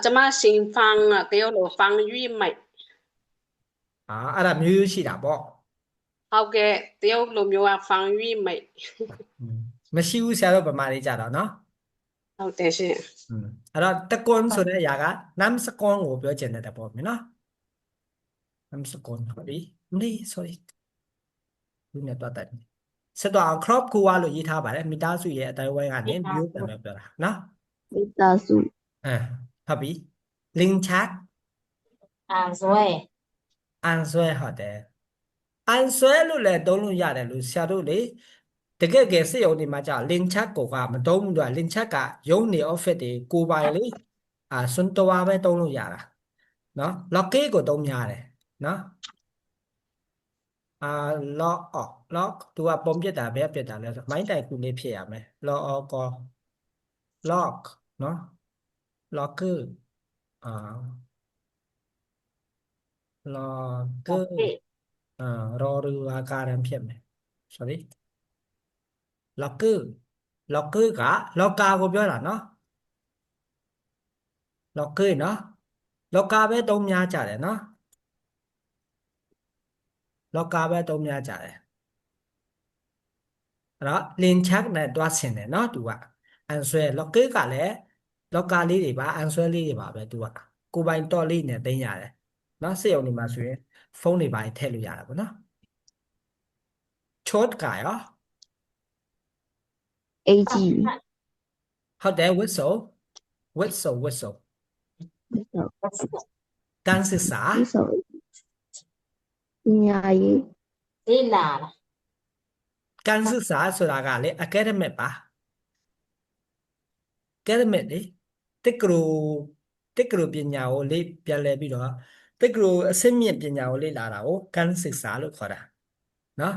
ကျမရှင်ဖန်တရုတ်လိုဖန်ရွေးမိုက် အဲ့ဒါမျိုးရိုးရှိတာပေါ့ ဟုတ်ကဲ့တရုတ်လိုမျိုးကဖန်ရွေးမိုက် မရှိဘူးဆရာတို့ဗမာတွေကြတော့နော် ဟုတ်တယ်ရှင် အဲ့တော့တကွန်ဆိုတဲ့အရာကနမ်စကွန်ကိုပြောချင်တဲ့ပေါ့မြင်နော်နမ်စကွန်ဟုတ်ပြီမလေး sorry ဒီနဲ့တွားတယ်ဆက်တော့ crop ကိုဝါလို့ရေးထားပါတယ်မိသားစုရဲ့အတိုင်းဝိုင်းကနေမျိုးတယ်ပြောတာနော် မိသားစု ဟုတ်ပြီလင်းချတ် อ่างซวย အန်ဆွဲဟုတ်တယ်အန်ဆွဲလို့လည်းတုံးလို့ရတယ်လို့ဆရာတို့လေတကယ်စစ်ရုံတွေမှာကြာလင်းချတ်ကိုကမတုံးဘူးတော့လင်းချတ်ကရုံနေ office တွေကိုပိုင်လေစွန်းတော်ပဲတုံးလို့ရတာနော် lock ကိုတုံးများတယ်နော်lock သူကပုံပြစ်တာဘယ်ပြစ်တာလဲဆိုမိုင်းတိုင်ကူလေးဖြစ်ရမယ် lock နော် locker locker รอเรืออาการเพียบเลย sorry locker locker က locker ကိုပြောတာနော် locker နော် လောကပဲတုံးများကြတယ်နော်လောကပဲတုံးများကြတယ်အဲ့တော့လင်ချက်နဲ့တွားဆင်တယ်နော်သူကအန်ဆွဲလောကေကလည်းလောကလေးတွေပါအန်ဆွဲလေးတွေပါပဲသူကကိုပိုင်တော့လေးနဲ့သိမ်းရတယ်နော်စက်ရုံတွေမှာဆိုရင်ဖုန်းတွေပါထည့်လို့ရတာပေါ့နော်ချော့ကရော AG ဟုတ်တယ် whistle ကန်စစ်စာ ဒီဆိုညာရေး လေ့လာတာ ကန်စစ်စာဆိုတာကလေ academic ပါ academic လေတက္ကသိုလ်ပညာကိုလေ့ပြန်လဲပြီးတော့တက္ကသိုလ်အဆင့်မြင့်ပညာကိုလေ့လာတာကိုကန်စစ်စာလို့ခေါ်တာနော်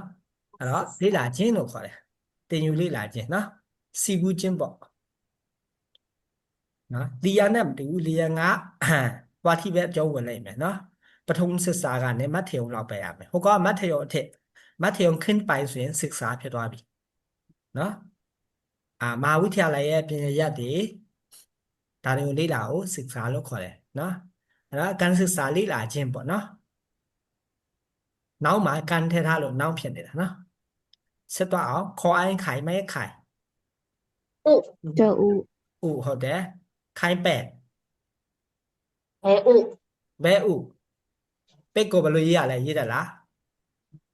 အဲ့တော့လေ့လာခြင်းလို့ခေါ်တယ်တင်ယူလေ့လာခြင်းနော်စီဘူးခြင်းပေါ့နော်လီယာနဲ့မတူဘူးလီယာငါဝါတိပဲအကြောင်းဝင်လိုက်မယ်နော်ပထမစစ်စာကနေမတ်ထေုံလောက်ပဲရမယ်ဟိုကမတ်ထေုံအထက်မတ်ထေုံခင်းပိုင်ဆိုရင်စစ်စာဖြစ်သွားပြီနော်မဟာဝိทยาลัยရဲ့ပညာရပ်တွေဒါတွေကိုလေ့လာကိုစစ်စာလို့ခေါ်တယ်နော်အဲ့ဒါကန်စစ်စာလေ့လာခြင်းပေါ့နော်နောက်မှာကန်ထည့်ထားလို့နောက်ဖြစ်နေတာနော်ဆက်တော့အောင်ခေါ်အိုင်းခိုင်မဲခိုင် ဥ ကျော်ဦး ဟုတ်တယ်ခိုင်ပဲ့ ဘဲဥ ဘဲဥเป็ดကိုဘယ်လိုရေးရလဲရေးတယ်လား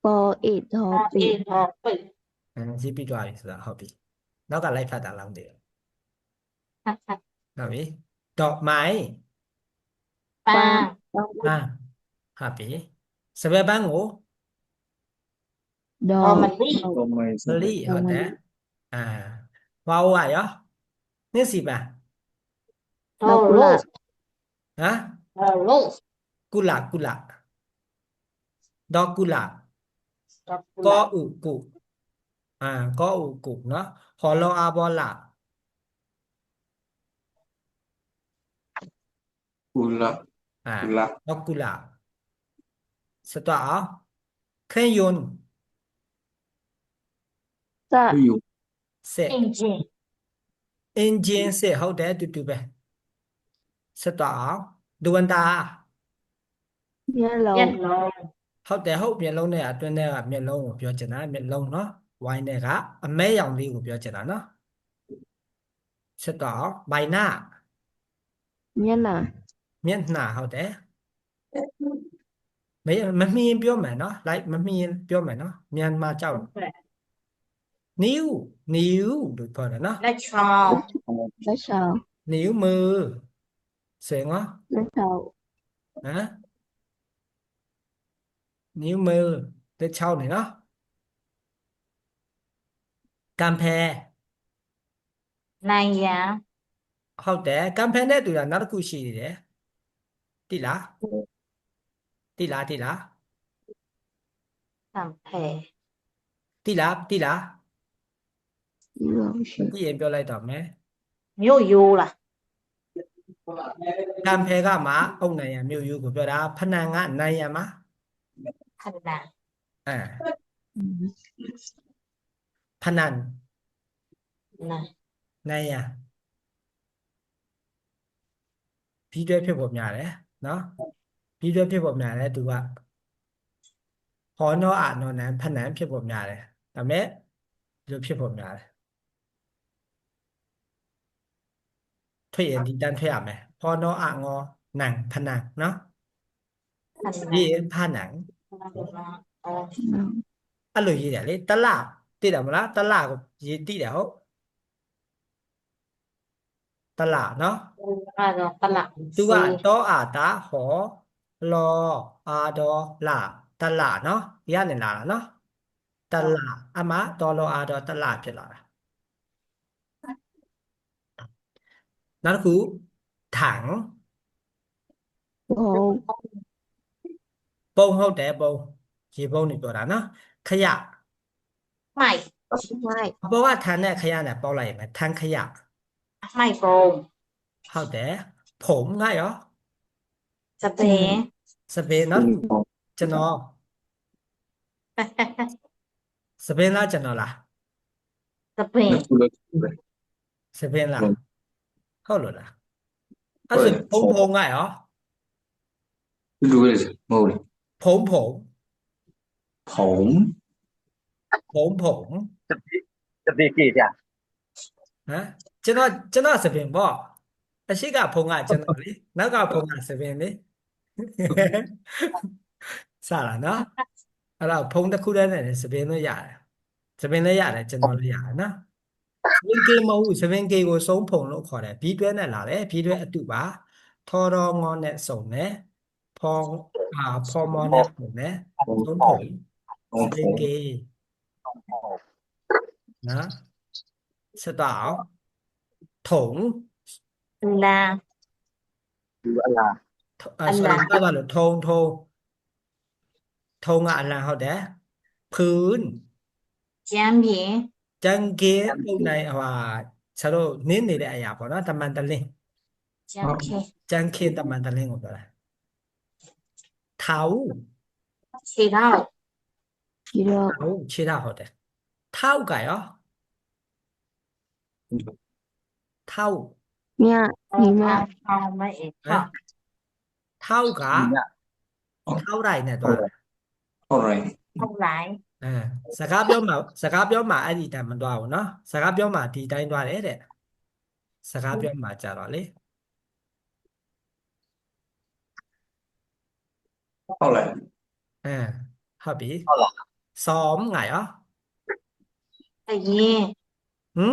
ပေါ်အေဒေါ် အေ ပေ တော့ပိတ် ရေးပြီးသွားပြီဆိုတာဟုတ်ပြီနောက်ကလိုက်ဖတ်တာလားမသိဘူးဟုတ်ပြီดอกไม้ ပန်း ဟုတ်ပြီစပယ်ပန်းကို ဒေါ တော် ် မလိ တော့ไม่ မလိဟုတ်တယ်ဝါဝါရောနှစ်စီပန်း တော်လို့ ဟမ် တော်လို့ ကုလဒေါ်ကုလ တော် ကောဥကုကောဥကုနော်ဟောလောအဘောလာ กุละ ဒေါ กุละ ကုလစတော့အောင်ခရင်ယွန်း စ ไม่อยู่ ဆက် အင်ဂျင် အင်ဂျင်စစ်ဟုတ်တယ်တူတူပဲဆက်တော့အောင်ဒူဝန်တာ မျက်လုံး မျက်လုံး ဟုတ်တယ်ဟုတ်မျက်လုံးနဲ့အတွင်းထဲကမျက်လုံးကိုပြောချင်တာမျက်လုံးနော်ဝိုင်းထဲကအမဲရောင်လေးကိုပြောချင်တာနော်ဆက်တော့အောင်ဘိုင်နာ မျက်နှာ မျက်နှာဟုတ်တယ်မမြင်ပြောမယ်နော်လိုက်မမြင်ပြောမယ်နော်မြန်မာကြောက်နီးလို့ခေါ်တယ်နော် လက်ချောင်း လက်ချောင်း နီးมือเสียงเหรอ လက်ချောင်း ฮะนิ้วมือလက်ချောင်းနေနော်ကံဖဲ နိုင်ရန် ဟုတ်တယ်ကံဖဲနဲ့တူတာနောက်တစ်ခုရှိနေတယ်တိလားကံဖဲ တိလားတတိလား ဒီလိုရှိ ကြည့်ရင်ပြောလိုက်တော့မယ် မြို့ရိုးလား ကံဖဲကမှအုတ်နိုင်ရမြို့ရိုးကိုပြောတာဖနန်ကနိုင်ရမှာ ခဏ ဖနန် နိုင် နိုင်ရပြီးတွဲဖြစ်ပေါ်များတယ်နော်ပြီးတွဲဖြစ်ပေါ်များတယ်သူကဟောနောအနောနံဖနန်ဖြစ်ပေါ်များတယ်ဒါပေမဲ့ဒီလိုဖြစ်ပေါ်များတယ်ထွက်ရင်ဒီတန်းထွက်ရမယ်ဟောနောအငောနံဖနန်နော် ခဏ ဒီဖနန် အော် အဲ့လိုရေးတယ်လေတလသိတယ်မလားတလကိုရေးတိတယ်ဟုတ်တလနော် အဲ့တော့ပလ သူကတောအာတာဟောလောအာဒေါ်လာတလနော်ဒီကနေလာတာနော်တလအမတော်လောအာဒေါ်တလဖြစ်လာတာနောက်တစ်ခုถัง ဘုံ ပုံဟုတ်တယ်ပုံရေပုံနေပြောတာနော်ခရ မိုက် မိုက် အပေါ်ကထန်တဲ့ခရနဲ့ပေါက်လိုက်ရင်ထန်ခရ မိုက်ပုံ ဟုတ်တယ်ผมငါရော စပင် စပင်းနော်ကျွန်တော်စပင်းလားကျွန်တော်လား စပင် กุละกุละ စပင်းလားဟုတ်လို့လားအဲ့ဆိုဖုံငါရော လူလေးမဟုတ်လေ ဖုံဖုံ ဖုံ ဖုံဖုံ တတိကေကြ ဟမ်ကျွန်တော်စပင်ပေါ့အရှိကဖုံကကျွန်တော်လေနောက်ကဖုံကစပင်လေစလာနော်အဲ့တော့ဖုံတစ်ခုတည်းနဲ့စပင်လို့ရတယ်စပင်လည်းရတယ်ကျွန်တော်လည်းရတယ်နော်စပင်ကေမဟုတ်စပင်ကေကိုစုံဖုံလို့ခေါ်တယ်ဘီတွဲနဲ့လာတယ်ဘီတွဲအတူပါထော်တော်ငေါနဲ့စုံတယ်ဖော်ဖော်မောနဲ့စုံတယ်စုံဖုံစပင်ကေနော်ဆက်တော့အောင်ထုံ là လူအလား sorry ဘာလို့ထုံကအလံဟုတ်တယ်พื้น chán biển ကြံကေပုံနိုင်ဆရာတို့နင်းနေတဲ့အရာပေါ့နော်တမန်တလင်း chán khe ကြံခေတမန်တလင်းကိုပြောတာထောက် chỉ đạo ဒီတော့ ထောက်ခြေထောက်ဟုတ်တယ်ထောက်ကရောထောက် မြညီမ không mấy ít ဟမ်ထောက်ကထောက်တိုင်းနဲ့တွားတယ် ဟုတ်တယ် không lại စကားပြောမှာအဲ့ဒီတိုင်မတွားဘူးနော်စကားပြောမှာဒီတိုင်းတွားတယ်တဲ့စကားပြောမှာကြတော့လေ ဟုတ်လား ဟုတ်ပြီ ဟုတ်လား ซ้อมไงอ่ะ hay gì หึ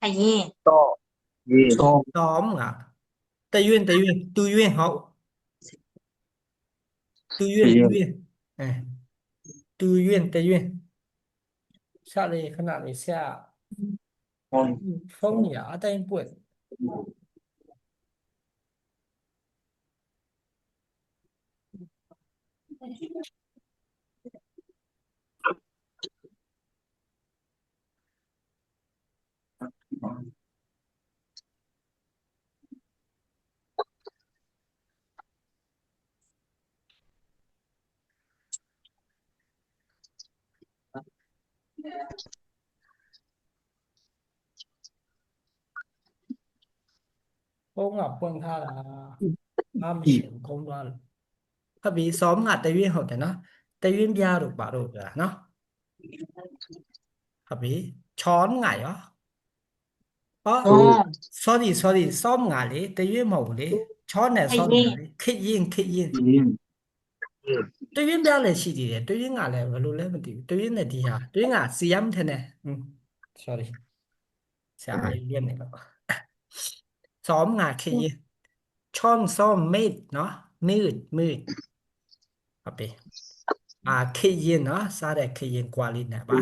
hay gì တော့ရေတော့ ซ้อมอ่ะတူยื่นဟုတ်တူยื่นတူยื่น下เลยขนาดนี้下 ဟော 风呀အတိုင်းပွက် ဖုန်းကပွင့်ထားတာမရှိဘူးကုန်းသွားလို့ဟုတ်ပြီซ้อมကတยื่นဟုတ်တယ်နော်တยื่นပြတို့ပါတို့ပြောတာနော်ဟုတ်ပြီช้อนไงอ่ะอ๋อ sorry ซ้อมငါလေတยื่นမဟုတ်ဘူးလေช้อนနဲ့ซ้อมငါလေခစ်ရင် ရင်း တยื่นပြလည်းရှိသေးတယ်တยื่นကလည်းဘယ်လိုလဲမသိဘူးတยื่นနဲ့ဒီဟာတยื่นက CM ထင်တယ်sorry ဆရာအရင်နေတော့ซ้อมငါခစ်ရင်ช้อนซ้อมเม็ดเนาะมืดဟုတ်ပြီခစ်ရင်เนาะစားတဲ့ခစ်ရင်กว่าလေးနဲ့ပါ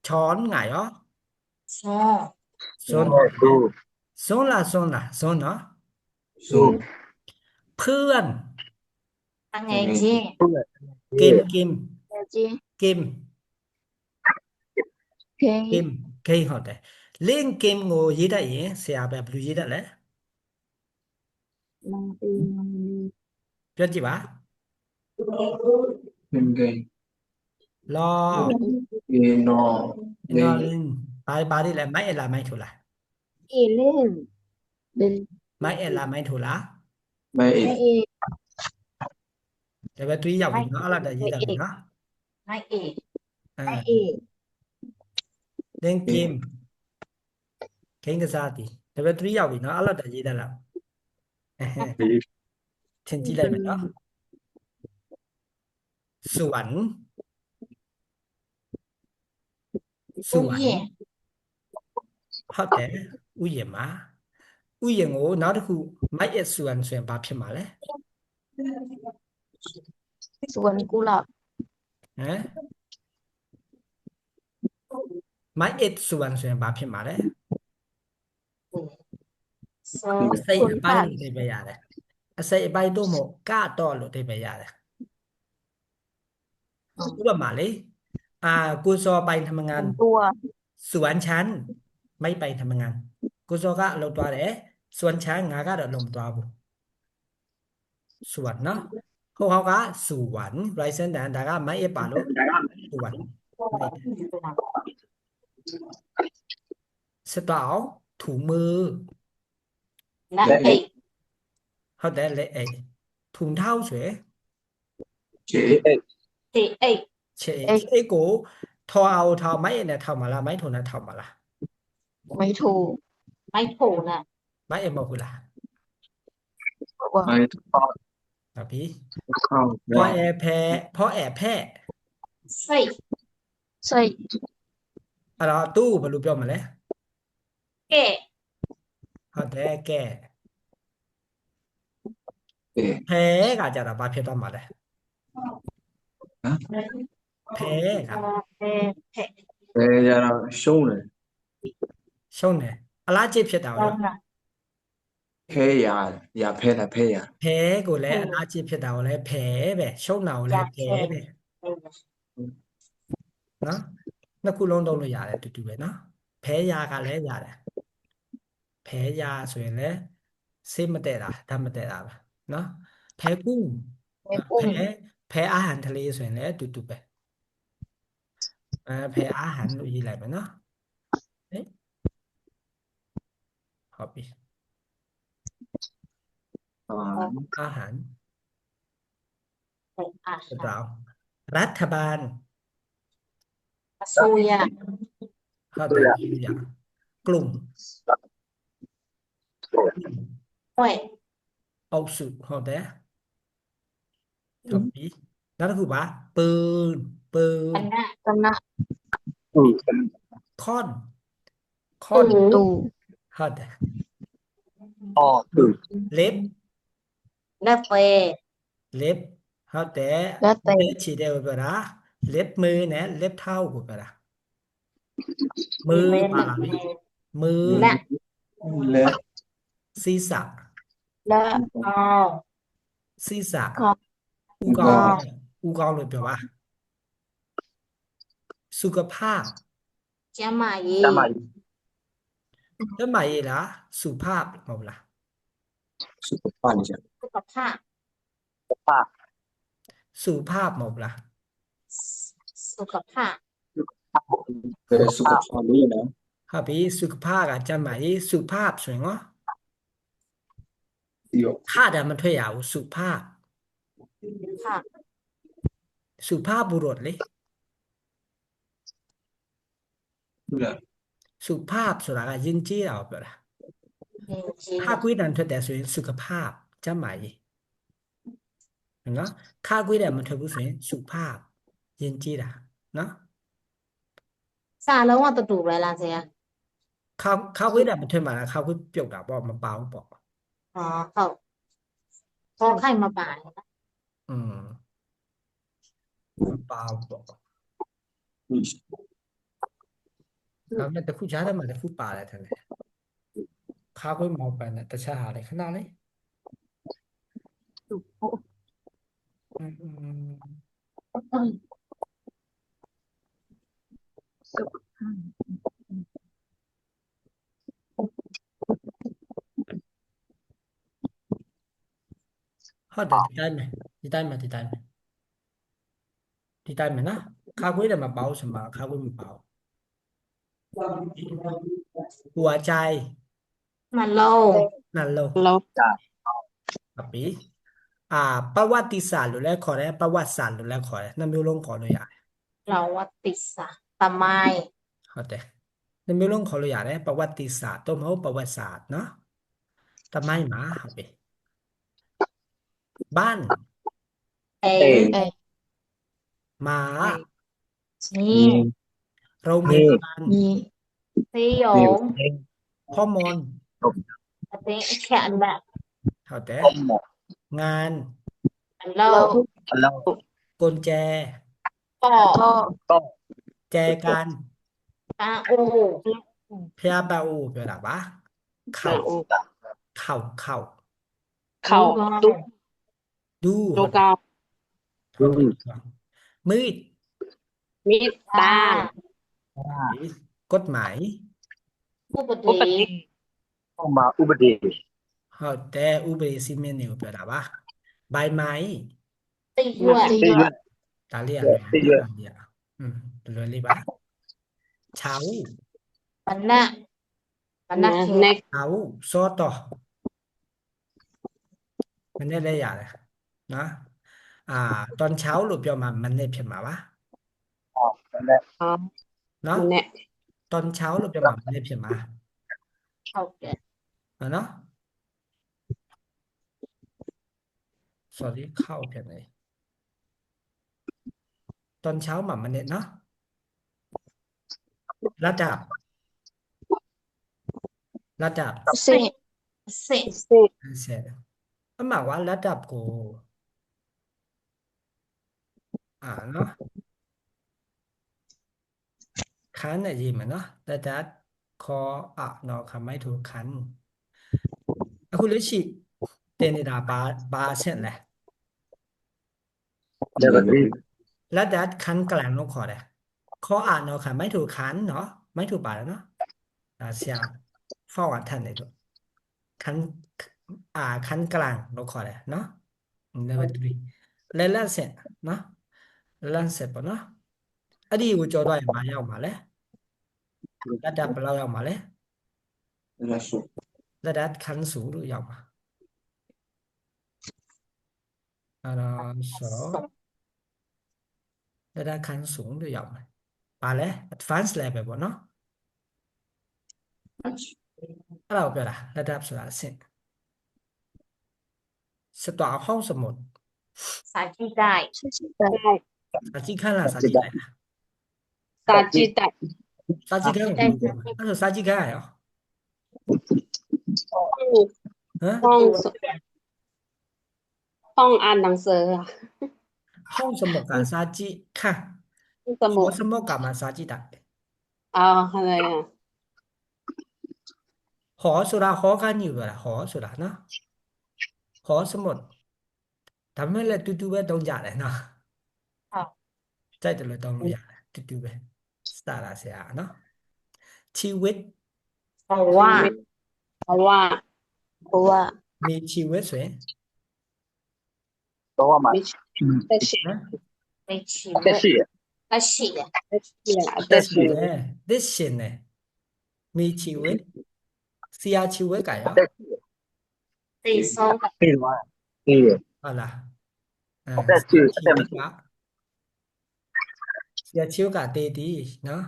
ช้อนငါရော so စွန်း တော့သူ စွန်းလားစွန်းเนาะ ဆို เพื่อน anh nghe gì เกม ကြီး เกม ခေ เกมဟုတ်တယ်เล่นเกมကိုရေးတတ်ရင်ဆရာပဲဘယ်လိုရေးတတ်လဲ မန်တီမန်နီ ပြောကြည့်ပါ ငင်ငယ် လော ရေနော် နော်လင်းဘာတွေလဲမိုက်အလားမိုက်ထူလား အေလင်းဘယ် မိုက်အလားမိုက်ထူလား မဲအေး အေ ဒါပဲတွေးရောက်ပြီနော်အဲ့လားတည်းရေးတတ်ပြီနော် mấy ít အေ เล่นเกมကစားသည်ဒါပဲတွေးရောက်ပြီနော်အဲ့လားတည်းရေးတတ်လားထင်ကြည့်လိုက်မယ်နော်สวนcũng gì ဟုတ်တယ်ဥယျာဉ်မှာဥယျာဉ်ကိုနောက်တစ်ခုမိုက်အစွမ်းဆိုရင်ဘာဖြစ်မှာလဲ สวนกุหลาบ ဟမ်မိုက်အစွမ်းဆိုရင်ဘာဖြစ်မှာလဲ so အစိတ်အပိုင်းလို့အဓိပ္ပာယ်ရတယ်အစိတ်အပိုင်းတို့မို့ကတော့လို့အဓိပ္ပာယ်ရတယ်ဥပမာလေကိုစောပိုင်ทำงาน ตัว สวนฉันไม่ไปทำงานကိုစောကအလုပ်သွားတယ်สวนฉันငါကတော့အလုပ်မသွားဘူးสวนเนาะဟိုဟောကสวน right sentence ဒါကမိုက်အပါလို့สวนဆက်တော့အောင်ถูมือ là ít ဟုတ်တယ်လက်အိတ် ถุงเท้าสวย chế ấy thì ấy เชเอโกทอเอาทอไม้เนี่ยทอมาละไม้ถุงนั้นทอมาละ ไม่ถูก máy thủ nè ไม้เอ็มบอกกูละ ว่า mai to ครับพี่ không พอแอร์แพ้พอแอบแพ้ xây ใส่ อะเราตู้บรรลุเปียวมาแล้ว kệ ဟုတ်တယ်ကဲ để แพ้ကကြတာဘာဖြစ်သွားမှာလဲแพ้က kệ về giờ là sung này ရှုံးတယ်အလားကျစ်ဖြစ်တာရော không nè phê ya phê là phê ya แพ้ကိုလည်းအလားကျစ်ဖြစ်တာကိုလည်းဖဲပဲရှုံးတာကိုလည်း dạ ဖဲ kệ ပဲနော်နှစ်ခုလုံးသုံးလို့ရတယ်တူတူပဲနော်ဖဲရာကလည်းရတယ်ဖဲရာဆိုရင်လည်းစိတ်မတည့်တာဓာတ်မတည့်တာပဲနော်ဖဲกุ้ง ไม่ปุ้ง ဖဲอาหารทะเลဆိုရင်လည်းအတူတူပဲဖဲอาหารလို့ရေးလိုက်မယ်နော်ဟဲ့ဟုတ်ပြီ อาหาร kệ à หรือเปล่ารัฐบาล xui à เข้าใจอย่างกลุ่ม huệ အုပ်စုဟုတ်တယ်ဟုတ်ပြီနောက်တစ်ခုပါปืน anh ạ ตำหนัก ค่อน tủ ตู่ ဟုတ်တယ် từ เล็บ là về เล็บဟုတ်တယ် และเตะ လက်ချီတဲ့ကိုပြောတာเล็บมือနဲ့เล็บเท้าကိုပြောတာมือ lên ပါလာပြီมือ nè lên ศีรษะ และ ờ ศีรษะ ก็ ဦးခေါင်းဦးခေါင်းလို့ပြောပါสุขภาพ cha mà gì cha mày ကျန်းမာရေးလားสุภาพမဟုတ်လား sự quan gì cái tập hạ สุภาพမဟုတ်လား sự tập hạ về sự tập quan đấy nữa ဟုတ်ပြီสุขภาพကကျန်းမာရေးสุภาพဆိုရင်ရော điều ခါတယ်မထွက်ရဘူးสุภาพ hạ สุภาพบุรุษလေ như là สุภาพဆိုတာကယဉ်ကျေးတာကိုပြောတာ nhìn gì ခါကွေးတန်ထွက်တယ်ဆိုရင်สุขภาพကျန်းမာရေးနော်ခါကွေးတယ်မထွက်ဘူးဆိုရင်สุภาพယဉ်ကျေးတာနော် xa lâu mà tụt đủ rồi là gì à ခါကွေးတယ်မထွက်မှာလားခါကွေးပြုတ်တာပေါ့မပါဘူးပေါ့ ờ không có khách mà bài อืมမပါဘူးပေါ့ ဒါပေမဲ့တစ်ခုကြားထဲမှာတစ်ခုပါတယ်ထင်တယ်ခါခွေးမောက်ပန်နဲ့တခြားဟာလေခဏလေးอืมဟုတ်တယ်ဒီတိုင်းပဲဒီတိုင်းပဲနော်ခါခွေးတယ်မပါဘူးဆိုမှာခါခွေးမပါဘူးหัวใจ mà lâu နှလုံး lâu ဟုတ်ပြီประวัติศาสตร์လို့လည်းခေါ်တယ်ประวัติศาสตร์လို့လည်းခေါ်တယ်နှစ်မျိုးလုံးခေါ်လို့ရတယ် lâu quá tịt xả tầm mai ဟုတ်တယ်နှစ်မျိုးလုံးခေါ်လို့ရတယ်ประวัติศาสตร์တော့မဟုတ်ประวัติศาสตร์နော်တမိုင်းမှာဟုတ်ပြီบ้าน ê ม้า nhìn โรงพยาบาล มี tí ổn ข้อมูล tí chẹn bạn เข้าใจงาน lâu กุญแจ cỏ ก็ แจกัน a u พยาบาลပြောတာပါเข่า khẩu เข่า khẩu ngon ดู đô cao มืด mít ta กฎหมาย u bật úp bật đi đi không mà ubedi ဟုတ်တယ်ဥပဒေစည်းမျဉ်းတွေကိုပြောတာပါใบไม้ tí duyệt ตี đi ด้วย ဒါလေးရလွယ် သိရွက် ဒါလေးရလွယ်လေးပါเช้า bắn nạ bắn nạ nè เช้าซอต่อมันได้เลยရတယ် နော်ตอนเช้าလို့ပြောမှမနေ့ဖြစ်မှာပါ อ๋อ နော် มันเนี่ย ตอนเช้าလို့ပြောမှမနေ့ဖြစ်မှာ ဟုတ်ကဲ့ နော် sorry เข้าဖြစ်နေตอนเช้าမှမနေ့နော်ระดับ အဆင့် เสร็จ ဆက်အမှကွာระดับကိုနော်คันနဲ့ရေးမယ်နော်ระดับခေါ်နော်ခမိုက်ถูกคันအခုလက်ရှိတင်နေတာဘာအဆင့်လဲ Level ระดับคันกลางလို့ခေါ်တယ်ခေါ်နော်ခမိုက်ถูกคันเนาะไม่ถูกပါတယ်နော်ဒါဆရာဖောက်ထပ်နေလို့คันคันกลางလို့ခေါ်တယ်နော် level 3လက်လက်ဆင့်နော်လက်ဆက်ပေါ့နော်အဲ့ဒီကိုကြော်တော့ရင်မရောက်မှာလဲระดับဘယ်လောက်ရောက်မှာလဲระดับคันสูงလို့ရောက်မှာအဲ့တော့ဆိုတော့ระดับคันสูงလို့ရောက်မှာပါလဲ advanced level ပေါ့နော်အဲ့ဒါကိုပြောတာระดับဆိုတာအဆင့်စတော့ห้องสมุด စာကြည့်တိုက် စာကြည့်ခန်းလားစာကြည့်လိုက်လား ตาจิตไต စာကြည့်ခန်းကိုပြောမှာအဲ့ဒါစာကြည့်ခန်းရောဟမ် ห้องห้องอ่านหนังสืออะ ห้องสมุดကစာကြည့်ခန်း ห้องสมุ ဟော ด สมุดကမှစာကြည့်တာ อ๋ออะไรอ่ะ หอဆိုတာဟောကညူပြောတာဟောဆိုတာနော်ဟောสมุดဒါပေမဲ့လည်းတူတူပဲတုံးကြတယ်နော် ဟုတ် ကြိုက်တယ်လို့တောင်းလို့ရတယ်တူတူပဲစတာလာဆရာနော်ချီဝစ် เพราะว่า เพราะว่า เพราะว่า มีชีวิตဆိုရင် တော့မှ ไม่แต่เสีย နော် ไม่ชี အသက်ရှိရ ไม่ชีเลย แต่เสียแต่ သက်ရှိ เสีย တယ်this ရှင်တယ်มีชีวิตဆရာชีวิตကရော ตีส้ม ပြီးတော့ပြီးရ ဟုတ်လား အသက်ရှိအသက် က မရှိ ဆရာชีวิตကတေးတီနော်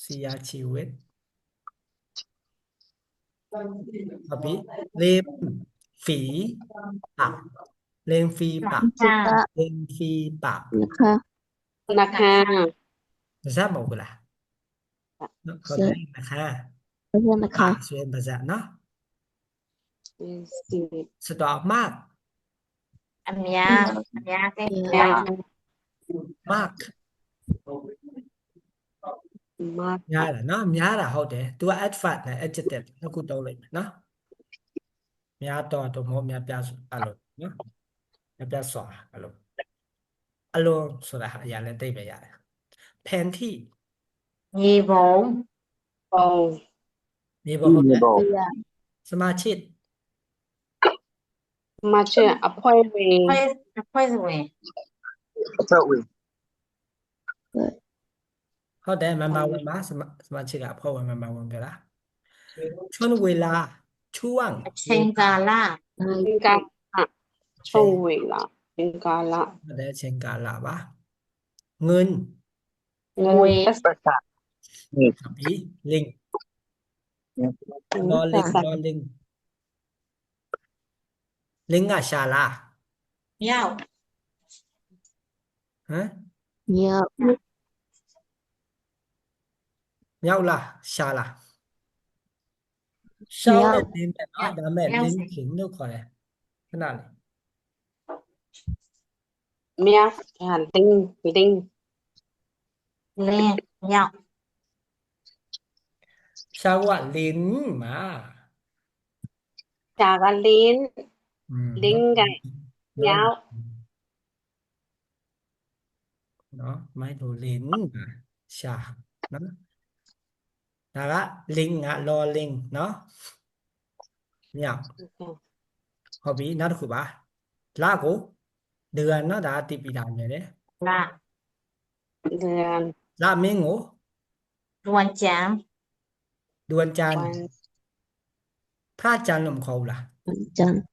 ဆရာชีวิตဟုတ်ပြီလေฝีปากเลงฟีปาก จ้า เลงฟีปาก นะคะ นะคะ ภาษาบอกกูล่ะเขาได้นะคะ เพราะว่านะคะ ส่วนภาษาเนาะ สิบ สตอมาก อันเนี้ยก็ ยาม าก มาก များတာเนาะများတာဟုတ်တယ် तू က adverb နဲ့ adjective နှစ်ခုသုံးလိုက်မယ်เนาะများတော့မဟုတ်များပြဆိုအဲ့လိုเนาะများပြစွာအဲ့လိုအလုံးဆိုတာဟာအရာလည်းသိပဲရတယ်แผนที่ ยีบง โอ้ မြေပေါ်ဟုတ်တယ် တော့ เรียน สมาชิก มาเชื่อ appointment ค่อยสวย အသက်ဝင် ဟုတ်တယ် member ဝင်ပါစมาชิกကအဖွဲ့ဝင် member ဝင်ပြောတာช่วงเวลาช่วง เชงกาล่า เป็นการละช่วงเวลาเป็นการละ ဟုတ်တယ်အချိန်ကာလပါเงิน เงิน ပတ်စာ ဟုတ်ပြီ link รอลิงรอลิงลิงကရှာလား เมี่ยว ဟမ် เนี่ย မြောက်လားရှာလားရှောင်းတဲ့တင်းတဲ့နော်ဒါမဲ့လင်းခင်လို့ခေါ်တယ်ခဏလေး เมียหันติ้งติ้ง เล่นเมี่ยว ရှောင်းကလင်းမှာ จากกันลิ้น ลิงไก่ ยาว နော်မိုက်တို့လင်းမှာရှာနော်ဒါကလင်းကလောလင်းနော်မြောက်ဟုတ်ပြီနောက်တစ်ခုပါလကိုเดือนနော်ဒါတိပိတာနေတယ် ล่า เดือน လမင်းကို ดวนจาม ดวนจันทร์ วัน พระจันทร์လို့မခေါ်ဘူးလား จันทร์ ဟမ် จันทร์ ဟမ် จันทร์ ဟမ် จันทร์ ဟမ် จันทร์ ဟမ် จันทร์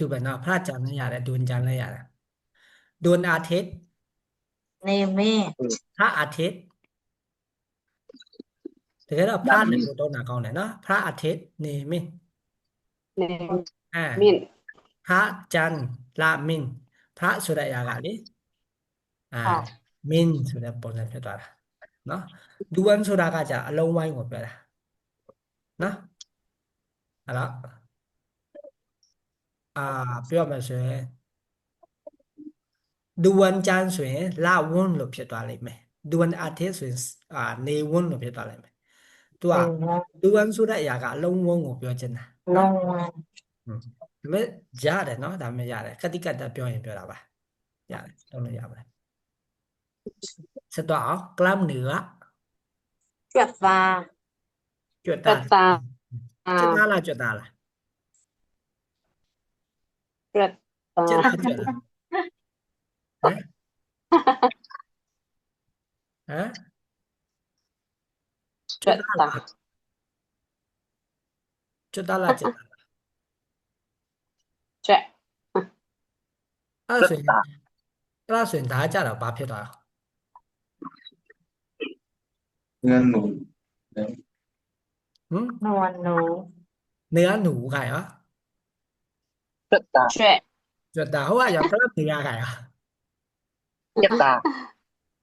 တူပဲနော်ဖရကြံလည်းရတယ်ဒွန်ကြံလည်းရတယ်ဒွန်อาทิตย์ နေမင်း พระอาทิตย์တကယ်တော့ဖရနဲ့ကိုတော့နာကောင်းတယ်နော်พระอาทิตย์နေမင်း နေ อ่า မင်း พระจันทร์ละมินพระဆိုတဲ့အရာကလေอ่า ဟုတ် မင်းဆိုတဲ့ပုံစံဖြစ်သွားတာနော်ဒူဝမ်ဆိုတာကじゃအလုံးဝိုင်းကိုပြောတာနော်အဲ့တော့ပြောမယ်ဆိုရင်ဒူဝမ်ကျန်းဆိုရင်လဝန်းလို့ဖြစ်သွားလိမ့်မယ်ဒူဝမ်อาทิตย์ဆိုရင်နေဝန်းလို့ဖြစ်သွားလိမ့်မယ်သူက နေဝန်း ဒူဝမ်ဆိုတဲ့အရာကအလုံးဝန်းကိုပြောချင်တာ လော နော် င်းဝန်း ဒါပေမဲ့ရတယ်နော်ဒါပေမဲ့ရတယ်ကတိကတ်ပြောရင်ပြောတာပါရတယ်တော့လို့ရပါတယ်ဆက်တော့အောင်กล้ามเนื้อ ကျွတ်သား ကြွက် တ သား တာ ကြွက်သားလားကြွက်သားလား ပြတ်တာ ကြွက်သားကြွက်လားဟမ်ဟမ် ပြတ်တာ ကြွက်သားလားကြွက်သားလား ချက် အဲ့ဒါဆိုရင်ဒါကကြတော့ဘာဖြစ်သွားတာ เงินหนู ဟမ် နဝနူ เนื้อหนูကရော เจ็ดตา ချက် ကြွက်သားဟိုကရောกล้ามเนื้อကရော เจ็ดตา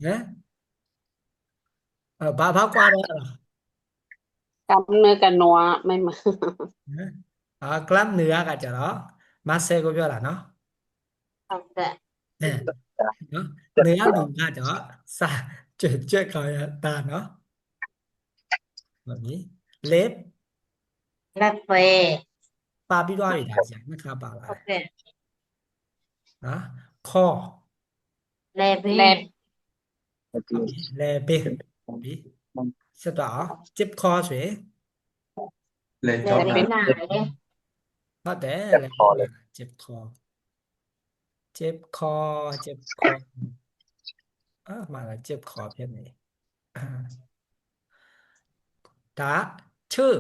ဟမ်ဘာကွာတော့ กำเนื้อกับนัวไม่เหมือน กล้ามเนื้อကကြတော့ muscle ကိုပြောတာနော် ဟုတ်တယ် နော်เนื้อหนูကကြတော့စာကြွက်ခေါ်ရတာနော်ဟုတ်ပြီ leg လက်ပဲ ပါပြီးသွားပြီဒါကြာနှစ်ခါပါလာ ဟုတ် တယ် တယ် နော်ခေါ် လေဘီ เล็บ ဟုတ်ပြီလဲပင်ဟုတ်ပြီဆက်တော့အောင်ဂျစ်ခေါ်ဆိုရင် เลย လေ จอด ဘီ นะ နာလေ ဟုတ်တယ် ဂျစ် လဲ ခေါ်လေ ဂျစ်ခေါ်ဂျစ်ခေါ်မှာlàဂျစ်ခေါ်ဖြစ်နေဒါชื่อ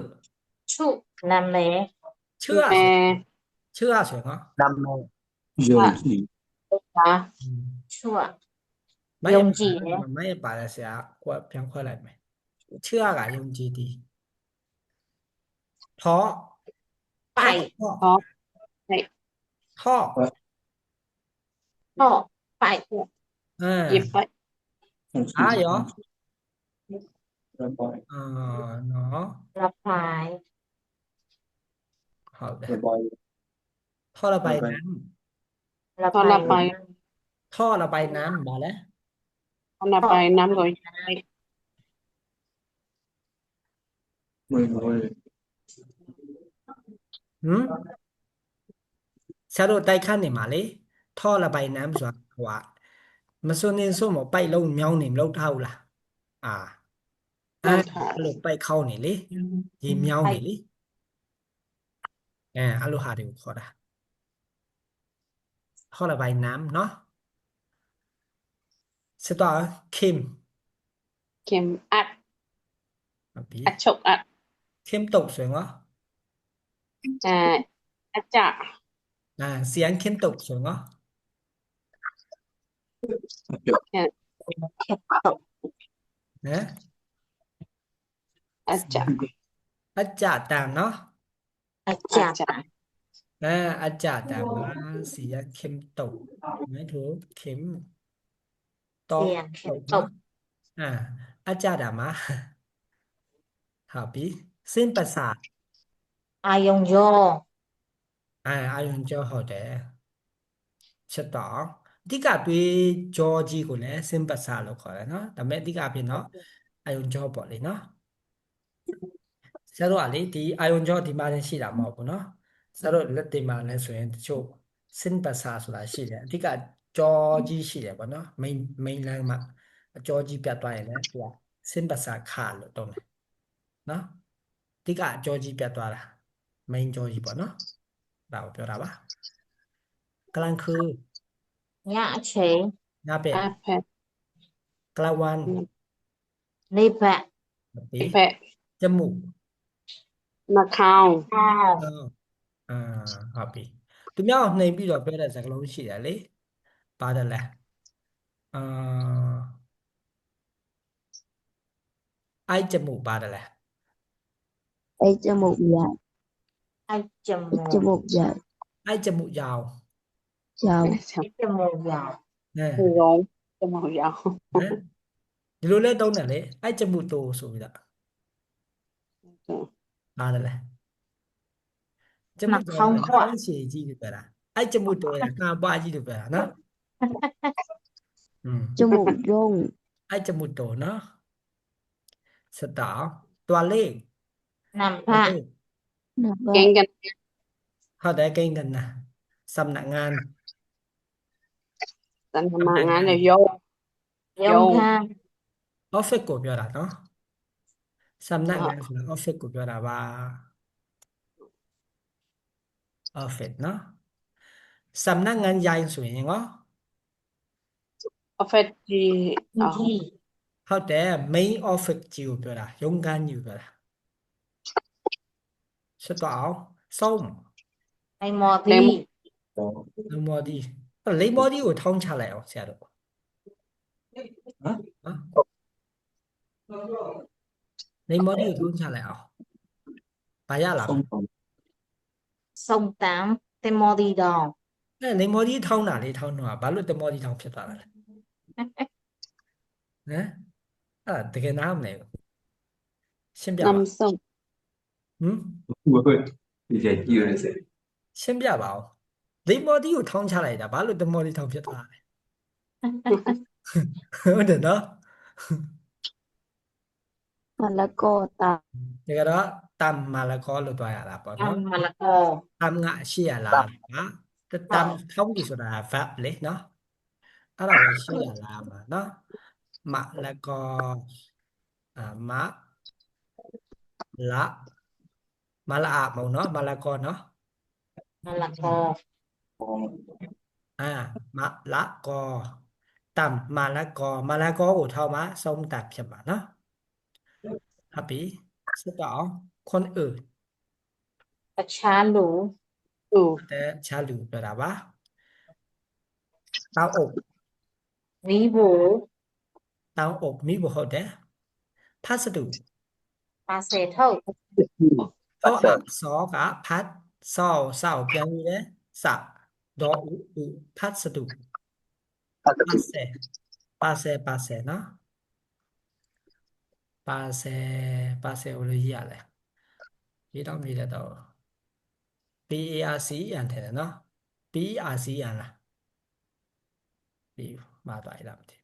ชุနာမည် ชื่อ แม่ ชื่อဆိုရင်နော် ดำโมโยคี ตา ชุอ่ะ ไม่ ယုံကြည်တယ် ไม่ပါလဲဆရာကိုယ်ပြန်ခွဲလိုက်မယ်ชื่อကယုံကြည်သည်เพราะ ပိုက် ท่อ เพราะ ท่อ တော့ပိုက် หยิบไป ရော เริ่มปล่อย နော် လက်ပိုက် ဟုတ်တယ် เริ่มปล่อย ท่อระบายน้ လက် พอเราไป ำท่อระบายน้ำมาแล้ว พอเราไปน้ำก็ไป มือมือ ဆရာတို့တိုက်ခတ်နေမှာလေท่อระบายน้ำဆိုတာဟိုကမစွန်းနေစွန်းမပိုက်လုံးမြောင်းနေမလောက်ထားဘူးလားအဲ့လိုပိုက်ခေါင်းနေလေရေမြောင်းနေလေအဲ့လိုဟာတွေကိုခေါ်တာท่อระบายน้ำเนาะဆက်တော့ခင် เข็มอัด ဟုတ်ပြီ อัดฉกอัด ခင်ตกဆိုရင်ရော อัดจะ เสียงခင်ตกဆိုရင်ရော ခက်တော့ นะ อัดจะ အကြတန်เนาะ အကြပ် อาจารย์แต่ว่าเสียงเข็มตกไม่ถูกเข็มตก เสียงเข็มตก อาจารย์แต่มาครับพี่เส้นประสาท အာယုံကြော อายุเจ้าเขาแต่ချက်တော့အဓိကတွေးကြောကြီးကိုလည်းเส้นประสาทလို့ခေါ်တယ်เนาะဒါပေမဲ့အဓိကဖြစ်เนาะအာယုံကြောပေါ့လေเนาะဆရာတို့ကလေဒီအာယုံကြောဒီမှာလည်းရှိတာမဟုတ်ဘူးเนาะဆရာတို့လက်တွေမှာလည်းဆိုရင်တချို့เส้นประสาทဆိုတာရှိတယ်အဓိကကြောကြီးရှိတယ်ပေါ့เนาะ main line မှာအကြောကြီးပြတ်သွားရင်လည်းသူကเส้นประสาทขาดလို့တုံးတယ်เนาะအဓိကအကြောကြီးပြတ်သွားတာ main ကြောကြီးပေါ့เนาะဒါကိုပြောတာပါกลางคืน ညအချိန် ညเป็ด อาแพะ กลางวัน နေဘက် แบบนี้ แพะ จมูก มะขาว အောင်း ครับพี่ သူများကိုနှိမ်ပြီးတော့ပြောတဲ့စကားလုံးရှိတယ်လေပါတယ်လဲအာအိုက်ကြမှုပါတယ်လဲ Ai cho một dạ အိုက်ကြမို cho một dạ အိုက်ကြမှုရအောင် chào အိုက်ကြမိုရောင် နဲ ဘူးရောကျမတို့ရအောင် ဟမ်ဒီလိုလဲတုံးတယ်လေအိုက်ကြမှုတိုးဆိုပြီးတော့ပါတယ်လဲကြ နှာ မှုတိုး ခေါင်း နှာ ခွ ခေါင်းရှည်ကြီးလို့ပြောတာအိုက်ကြမှုတိုးတယ်နှာပွားကြီးလို့ပြောတာနော်cho một rôn အိုက်ကြမှုတိုးနော်စတောင်းตัวเลข နံ ตัว ပါ เลข là ကိ ba န်းကန် ဟုတ်တယ်ကိန်းกันนะสำนักงาน တန်ခမငါနဲ့ရုံး ရုံးခန်း office ကိုပြောတာနော်สำนักงานဆိုတာ office ကိုပြောတာပါ office နော်สำนักงานใหญ่ဆိုရင်ရော office ကြီးအော် ကြီး ဟုတ်တယ် main office ကြီးကိုပြောတာရုံးခန်းကြီးကိုပြောတာဆက်တော့အောင်ဆုံး အိမ်မော်သည် လိမ္မော်ဒီလိမ္မော်ဒီကိုထောင်းချလိုက်အောင်ဆရာတို့ဟမ်လိမ္မော်ဒီကိုထောင်းချလိုက်အောင်ဘာရလား စုံတန်တင်မော်ဒီတောင် လိမ္မော်ဒီထောင်းတာလေထောင်းတော့ဘာလို့တမော်ဒီထောင်းဖြစ်သွားတာလဲဟမ်တကယ်နားမလဲဘူးရှင်းပြ န ပါ မ်ဆုံ ဟမ် 不会，理解技能谁？ ရှင်းပြပါဦးလိမ္မော်ဒီကိုထောင်းချလိုက်တာဘာလို့တမော်ဒီထောင်းဖြစ်သွားတာလဲဟုတ်တယ်နော် mà là co ta တကယ်တော့တမ်မာလကောလို့တွားရတာပေါ့ အ နော် မလကော တမ်ငါရှိရလားဟာတမ်ထောင်းပြီဆိုတာ verb လေနော်အဲ့ဒါကိုရှိရလားမှာနော်မလကောမလာမလာမဟုတ်နော်မလကောနော် မလကော မလာကောတမ်မာလကောကိုထောင်းမှာဆုံးတတ်ဖြစ်မှာနော်ဟုတ်ပြီဆက်တော့คนอื่น အခြားလူ သူ တဲ့ခြားလူပြောတာပါတောင်းအုပ် မိဖို့ တောင်းအုပ်မိဖို့ဟုတ်တယ်พัสดุ ပါစေထုတ် เพราะอักษรกับพัดเศร้าเศร้าเปลี่ยนเลยสะดออุพัสดุปาเซเนาะปาเซโอโลยีอะไรนี่ต้องมีแต่ตัว PARC อันเถอะเนาะ PARC อันละดีมาต่ออีกแล้วที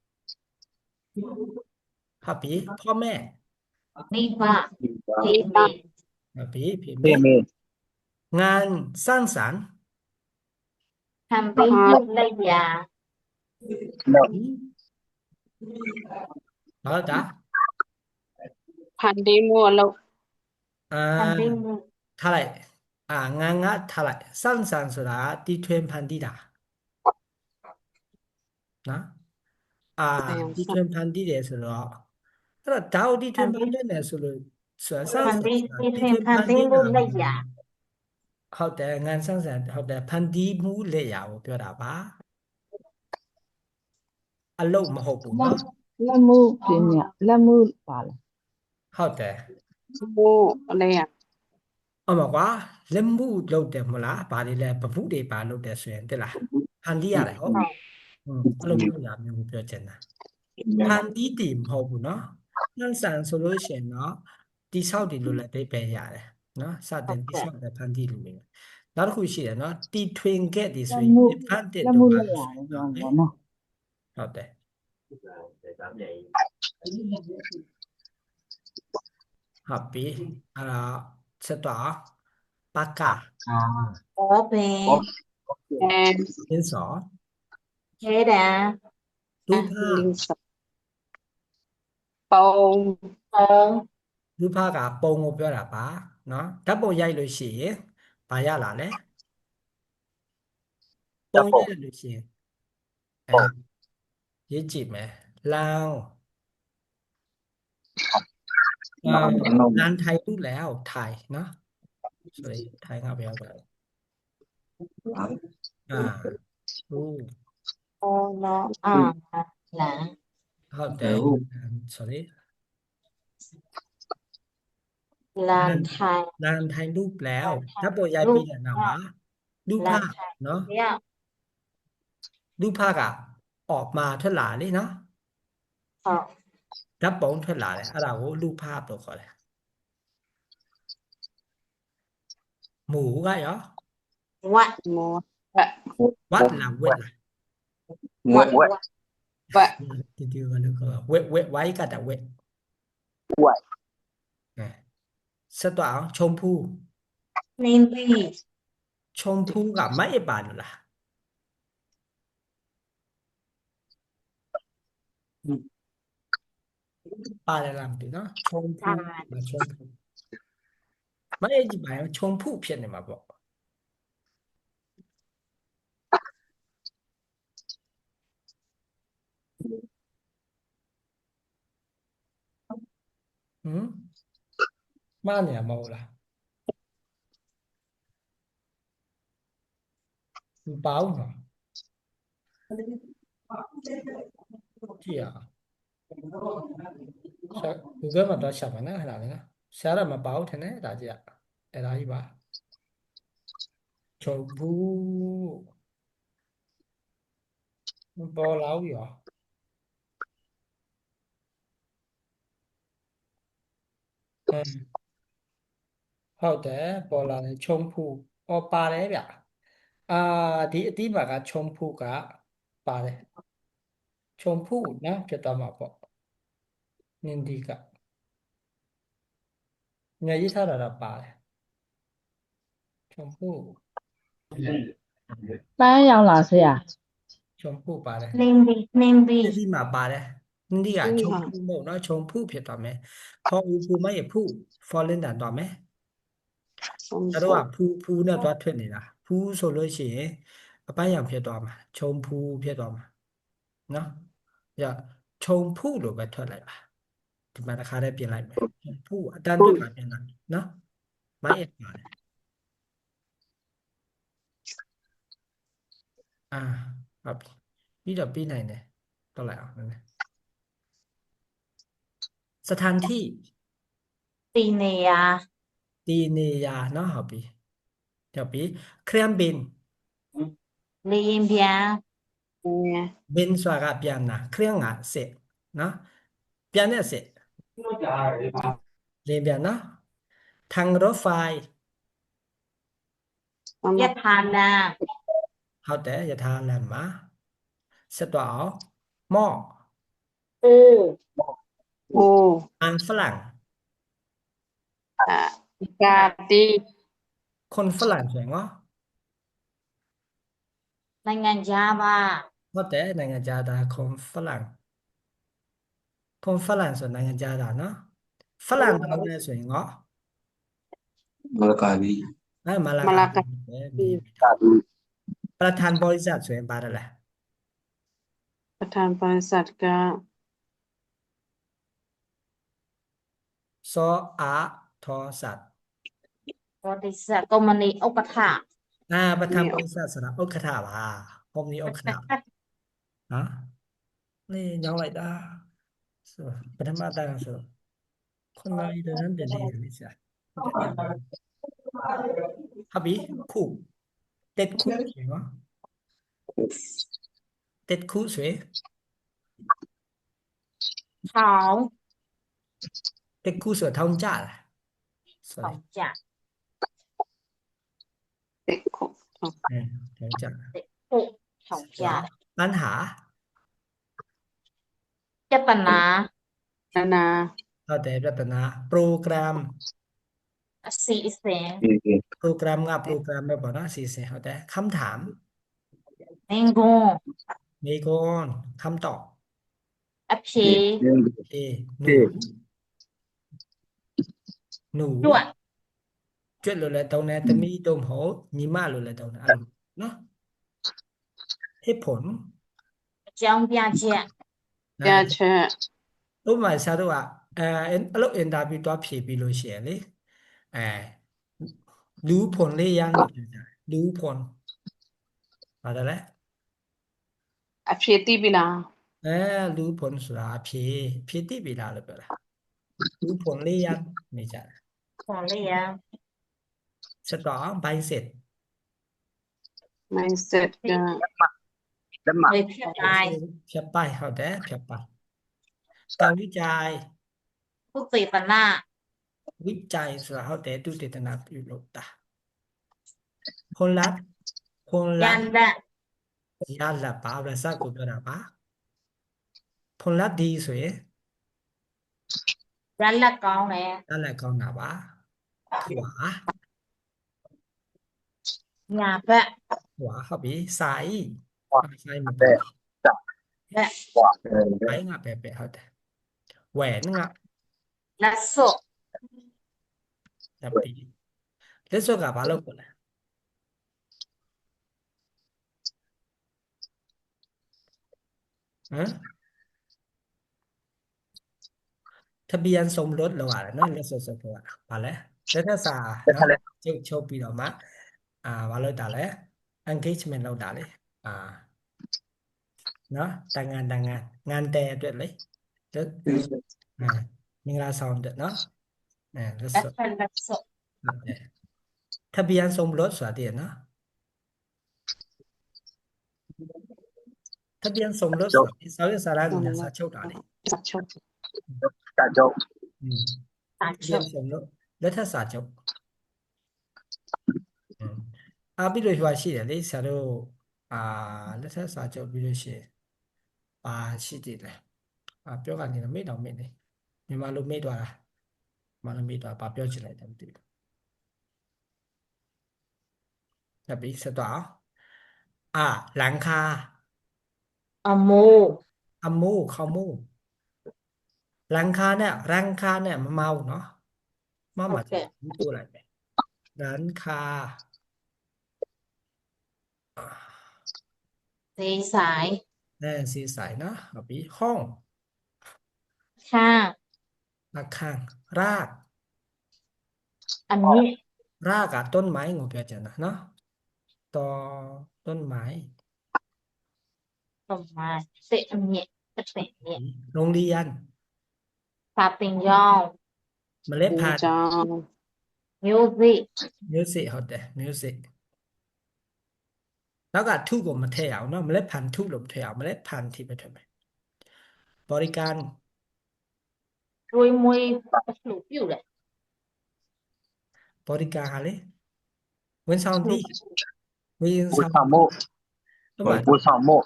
ฮับปีพ่อแม่ မိဘ ဒီပါ ฮับปีพี่ 妹 แม่ 妹， งานสร้างสรรค์ ทำเป็นรูประยะ แล้วจ้ะ ဖန်ဒီမို့အလုပ် ทำเป็นรูป ထားလိုက်ငန်းငါထားလိုက်စန်းစန်းဆိုတာတီထွင်ဖန်တီးတာနော်တီထွင်ဖန်တီးတယ်ဆိုတော့အဲ့တော့ဒါကိုတီထွင်ဖန်တီးတယ်ဆိုလို့ဆိုစန်းစန်း ทำเป็น ဆိုတာ ที่เป็นทำเป็นรูประยะ ဟုတ်တယ်ငန်းစန်းစန်းဟုတ်တယ်ဖန်တီးမှုလက်ရာကိုပြောတာပါအလုပ်မဟုတ်ဘူးနော် လက်မှုပြင်းမြလက်မှုပါလား ဟုတ်တယ် မို့အလဲရ အမကွာလက်မှုလုပ်တယ်မလားဘာတွေလဲပပုတွေပါလုပ်တယ်ဆိုရင်တက်လားဖန်တီးရတယ်ဟုတ်အဲ့လိုမျိုးညာမျိုးကိုပြောချင်တာဖန်တီးတည်မဟုတ်ဘူးเนาะနှမ်းဆန်ဆိုလို့ရှိရင်เนาะတိဆောက်တယ်လို့လည်းအဓိပ္ပာယ်ရတယ်เนาะစတင်တိဆောက်တယ်ဖန်တီးလို့မျိုးနောက်တစ်ခုရှိတယ်เนาะတီထွင်ခဲ့တယ်ဆိုရင်ဖန်တဲ့ လက် တို့ မှု ပါ လက် လို့ ရ ဆိုရင် ရော เนาะ ပေါ့နော် ဟုတ်တယ်ဟုတ်ပြီအဲ့တော့ဆက်တော့ပကာ ขอเป็น အဲ ရင်းစော เจดา ဒုဖ လင်းစပုံ ตรง ဒုဖကပုံကိုပြောတာပါเนาะဓာတ်ပုံရိုက်လို့ရှိရင်ဘာရလာလဲပုံရိုက်လို့ရှိရင်ရေးကြည့်မယ်လောင်းလမ်းထိုင်တူးแล้วถ่ายเนาะ sorry ถ่ายငါပြောတာ อ่ารู้ โอโนหลา ဟုတ်တယ် sorry ลานไทย ลานถ่ายรูปแล้ว ถ้าโปรยาย รู ปี ป เนี่ยนะมารูป ลา ภาน พ ไทย เนาะ เนี่ย รูปภาพอะออกมาเท่าไหร่เลยเนาะ ขอ ဓာတ်ပုံထွက်လာတယ်အဲ့ဒါကိုรูปภาพလို့ခေါ်တယ်หมูကရော วัด โมวะ วัดလားဝက်လား วัด วะ ဒီကလည်းခေါ်ဝက်ဝိုင်းကတာဝက်ဆက်တော့အောင်ချုံဖူး นินบี ချုံဖူးကမိုက်ပါလို့လားပါတယ်လားမသိနော်ချုံဖူးမချုံဖူးမိုက်ကြီးပါရောချုံဖူးဖြစ်နေမှာပေါ့ဟမ်မှားနေမှာမဟုတ်လားမပေါင်းနော်ကြည့်ရအောင်Google မှာတော့ရှာပါနော်အဲ့ဒါလည်းနော်ရှာရမှာပေါင်းထင်တယ်ဒါကြည့်ရအဲ့ဒါကြီးပါချုံဖူးမပေါ်လာဘူးရောဟုတ်တယ်ပေါ်လာတယ်ချုံဖူးပါတယ်ဗျဒီအတိပါကချုံဖူးကပါတယ်ချုံဖူးနော်ဖြစ်သွားမှာပေါ့နင်ဒီကညရေးထားတာတော့ပါတယ်ချုံဖူး ပန်းရောင်လားဆရာ ချုံဖူးပါတယ် นินบีนินบี ဒီမှာပါတယ်နင်ဒီကချုံဖူးမဟုတ်နော်ချုံဖူးဖြစ်သွားမယ်ခေါ်ဦးဖူးမရဲ့ဖူး fallen တန်သွားမယ် สม အဲ့တော့ဖူးနဲ့သွားထွက်နေတာဖူးဆိုလို့ရှိရင်အပိုင်းရောင်ဖြစ်သွားမှာချုံဖူးဖြစ်သွားမှာနော်ညချုံဖူးလို့ပဲထွက်လိုက်ပါဒီမှာတစ်ခါတည်းပြင်လိုက်မယ်ဖူးအတန်းတွေ့မှာပြင်လိုက်နော်မရဲ့ပါတယ်ဟုတ်ပြီပြီးတော့ပြီးနိုင်တယ်တော့လိုက်အောင်နည်းနည်းစถานที่ ตีเนีย ဒီနေရာနော်ဟုတ်ပြီเครื่องบิน ลีนเบียง เนี่ย บินဆိုတာကပြန်တာเครื่องကစစ်နော်ပြန်တဲ့စစ်လင်းပြန်နော်ทางรถไฟ สม ยะทานา ဟုတ်တယ်ယထာလမ်းမှာဆက်တော့အောင်หม้อ อู โอ้ อันฝรั่ง กาดี คนฝรั่งဆိုရင်ဟော နိုင်ငံခြားပါ ဟုတ်တယ်နိုင်ငံခြားသားคนฝรั่งဆိုနိုင်ငံခြားသားနော်ฝรั่งဘာလို့လဲဆိုရင်ဟော မလကာဒီ မလာ มาลาก ประธานบริษัทဆိုရင်ပါတယ်လား ประธานบริษัทก็ စောအားထောสัตว์ บริษัทกมณีอุปถัมภ์ ประธานบริษัทဆိုတာဥက္ကဋ္ဌပါผมนี่ဥက္ကဋ္ဌနော်นี่ညောင်းလိုက်တာဆိုပထမတာဆိုခုနကတည်းကတည်းကလေးစားဟာဘီခုတက်ခုဆိုနော်တက်ခုဆိုရင် เขา တက်ခုဆိုထောင်ကြလား เขา sorry จะ เด็กของ ထောင်ကြ ปุเขาจะ ปัญหา เจตนา นานา ဟုတ်တယ်ပြဿနာ program สีเสียง program က program ပဲပေါ့နော်အစီအစဉ်ဟုတ်တယ်คำถาม เมงกง มีก่อนคำตอบ อภี เอหนู จวด ကျွတ်လို့လည်းတုံးတယ်သမီးတုံးမဟုတ်ညီမလို့လည်းတုံးတယ်အဲ့လိုနော်เหตุผล အကြောင်းပြချက် ยาเชะ ဥပမာဆရာတို့ကအဲ့လိုအင်တာဗျူးတွားဖြေပြီးလို့ရှိရင်လေလူผลလေးရမ်းလို့ပြောကြတယ်လူผล ပါတယ်လေ အဖြေသိပြီလား လူဖွန်ဆိုတာအဖြေတိပြီလားလို့ပြောတာလူဖွန်လေးရနေကြတယ် Còn đây à? ဆက်တော့အောင်ဘိုင်းစစ် mindset က လက်မ Người thiệt ai? ဖြတ်ပိုက်ဟုတ်တယ်ဖြတ်ပိုက်တောင်ဝိကြိုင် Quốc tế tận à? ဝိကြိုင်ဆိုတာဟုတ်တယ်သူတေသနာပြုလုပ်တာခွန်လတ် Yan đã. ရလတ်ပါရစကိုပြောတာပါခွန်လတ်ဒီဆိုရင် Yan là con nè. ရလတ်ကောင်းတာပါထွာ Nhà vợ. ဟုတ်ပြီဆိုင် ဟွာ ဆိုင်မ တဲ့ ပေါ် Vợ. ဟွာ ဘိုင်းငါပဲဟုတ်တယ်ဝဲငါ Là sổ. ရပ်ပြီလက်စော့ကဘာလို့ကိုလဲဟမ်ทะเบียนสมรสเราอะไรเนาะလက်စော့ဆိုတာဘာလဲလက်ထက်စာ လက်ထက် เนาะ လက် ချုပ်ပြီးတော့မှဘာလို့တာလဲ engagement လုပ်တာလေเนาะတန်ငานงานแต่အတွက်လေလက်မင်္ဂလာဆောင်အတွက်เนาะလက် Đất စော့ phần là sổ. ဟုတ်တယ်ทะเบียนสมรสဆိုတာတည်းเนาะทะเบียนสมรสဆိုတာစာရွက်စာတမ်းနဲ့စာချုပ်တာလေ စာချုပ် တာကြောင့် อืม Tà ทะเบียน chụp. สมรสလက်ထက်စာချုပ်อืมပြီးလို့ဟိုရှိတယ်လေဆရာတို့လက်ထက်စာချုပ်ပြီးလို့ရှိရင်ရှိတယ်လေပြောကနေတော့မေ့တော့မေ့နေမြန်မာလိုမေ့သွားတာမြန်မာလိုမေ့သွားဘာပြောချင်လိုက်တယ်မသိဘူးဆက်ပြီးဆက်တော့หลังคา Ở mô. အမိုးခေါင်းမိုးหลังคาเนี่ยမမအောင်เนาะမမကျဘူးပို့လိုက်မယ်หลังคา Thế sải. สีใสเนาะဟုတ်ပြီห้อง Khang. ระฆังราก Ăn nhị. รากอะต้นไม้งูပြောချင်တာเนาะต่อต้นไม้ Tổng mà. Tệ ăn nhị. Tất tệ nhị. โรงเรียน Phá tình dòng. เมล็ด ဒီ พันธุ์ ကြောင့် Music. music ဟုတ်တယ် music နောက်ကထုကိုမထည့်အောင်เนาะเมล็ดพันธุ์ထုလို့မထည့်အောင်เมล็ดพันธุ์ที่ไปထည့်မယ်บริการ Rồi mùi. Đủ biểu đấy. บริการอะไรဝန်ဆောင်တီးဝန် ဘူ ဆောင် ဆောင်မှု ဟုတ်ပါ ဘူဆောင်မှု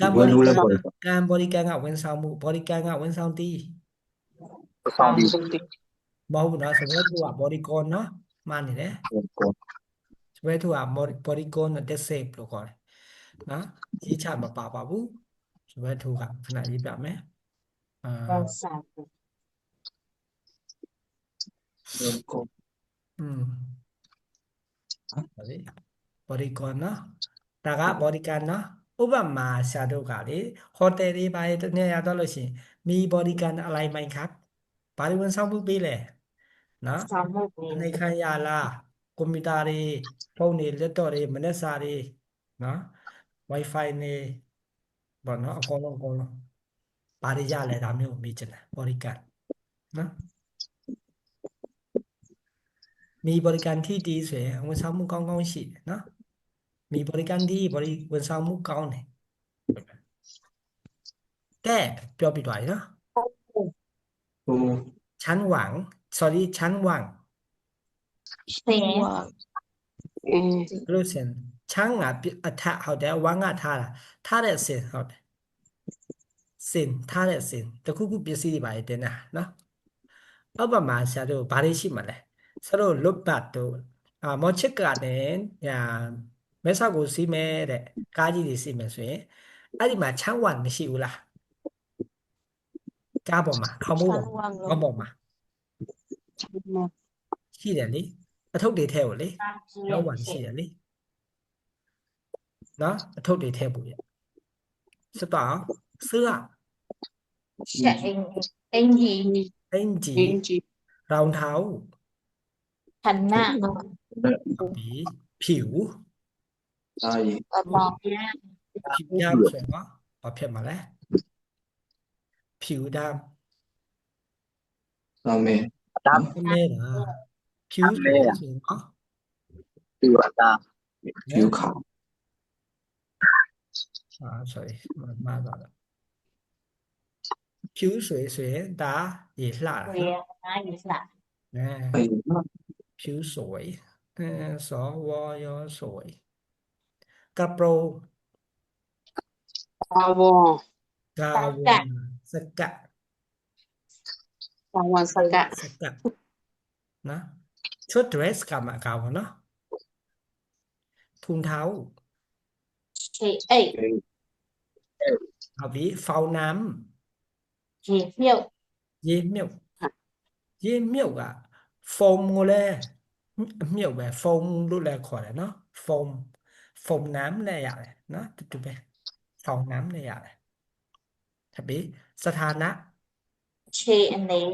การบ ဝန် ริ လို့ กา လည်း ร ပေါ်တယ် การบริการကဝန်ဆောင်မှုบริการကဝန်ဆောင်တီး ဘူဆောင်ပြီး မဟုတ်ဘူးเนาะစပယ်သူက body con เนาะမှားနေတယ် ကို စပယ်သူက body con နဲ့ desave လို့ခေါ်တယ်เนาะရေးချမပါဘူးစပယ်သူကခဏရေးပြမယ်Còn sải. ကို อืมဟောလေ body con เนาะဒါက body con เนาะဥပမာဆရာတို့ကလေဟိုတယ်တွေပါတနေ့ရတော့လို့ရှိရင်มี body con อะไรไหมครับဘာလို့ဝန်ဆောင်မှုပေးလဲเนาะ Sáu một အ nghìn. နိခံရလားကွန်ပျူတာတွေဖုန်းတွေလက်တော့တွေမနက်စာတွေနော် Wi-Fi တွေဘောနော်အကုန်လုံးဘာတွေရလဲဒါမျိုးမေးချင်တယ်ဘရိကန်နော်มีบริการที่ดีဆိုရင်ဝန်ဆောင်မှုကောင်းကောင်းရှိတယ်နော်มีบริการดีဝန်ဆောင်မှုကောင်းတယ်တဲ့ပြောပြသွားပြီနော် ဟို ชั้นหวัง sorry ชั้นหวัง Thế. လို့ရှင်ချမ်းကအထဟုတ်တယ်ဝမ်းကထားတဲ့စင်ဟုတ်တယ်စင်ထားတဲ့စင်တခုခုပစ္စည်းတွေပါတင်တာနော်ဥပမာဆရာတို့ဘာတွေရှိမှလဲဆရာတို့လွတ်ပတ်တို့မော်ချစ်ကနေမဲဆောက်ကိုစီးမဲတဲ့ကားကြီးတွေစီးမယ်ဆိုရင်အဲ့ဒီမှာချမ်းဝမ်မရှိဘူးလားကားပေါ်မှာခေါင်းမိုးပေါ်ခေါင်းပေါ်မှာရှိတယ်လေအထုပ်တွေထဲကိုလေ Tam ရော chia. ဝမ်ရှိတယ်လေနော်အထုပ်တွေထဲပို့ရစတော့เสื้อ Sẽ anh gì. အင်ဂျီ အင်ဂျီ รองเท้า Thần nạ. ဟုတ်ပြီผิว ဒါရီ Bà bò nha. ဖြူဒำဆိုရင်နော်ဘာဖြစ်မှာလဲဖြူဒำ နာမည် အမဲလားဖြူဆိုရင်နော် ဒီဝတာဖြူခါ sorry မှားသွားတာဖြူဆိုရင်ဒါရေလှတာ Quỳ နော် ai gì lạ. အဲ အေး ဖြူสวยสวอยสวยกระโปรง ဘာဝံ กา Tất ว cả. สกัด ဘာဝံစက สกัดนะชุด dress กับมากาวเนาะถุงเท้า Chị ấy. เอาวิฟาวน้ Chị hiệu. ำเยี่ยมเมี่ยวเยี่ยมเมี่ยวอะโฟมงูเลยเมี่ยวแบบโฟมดูแลขอเลยเนาะโฟมน้ำเลยอะเนาะถูกไหมฟองน้ำเลยอะทับบิสถานะ Chị này.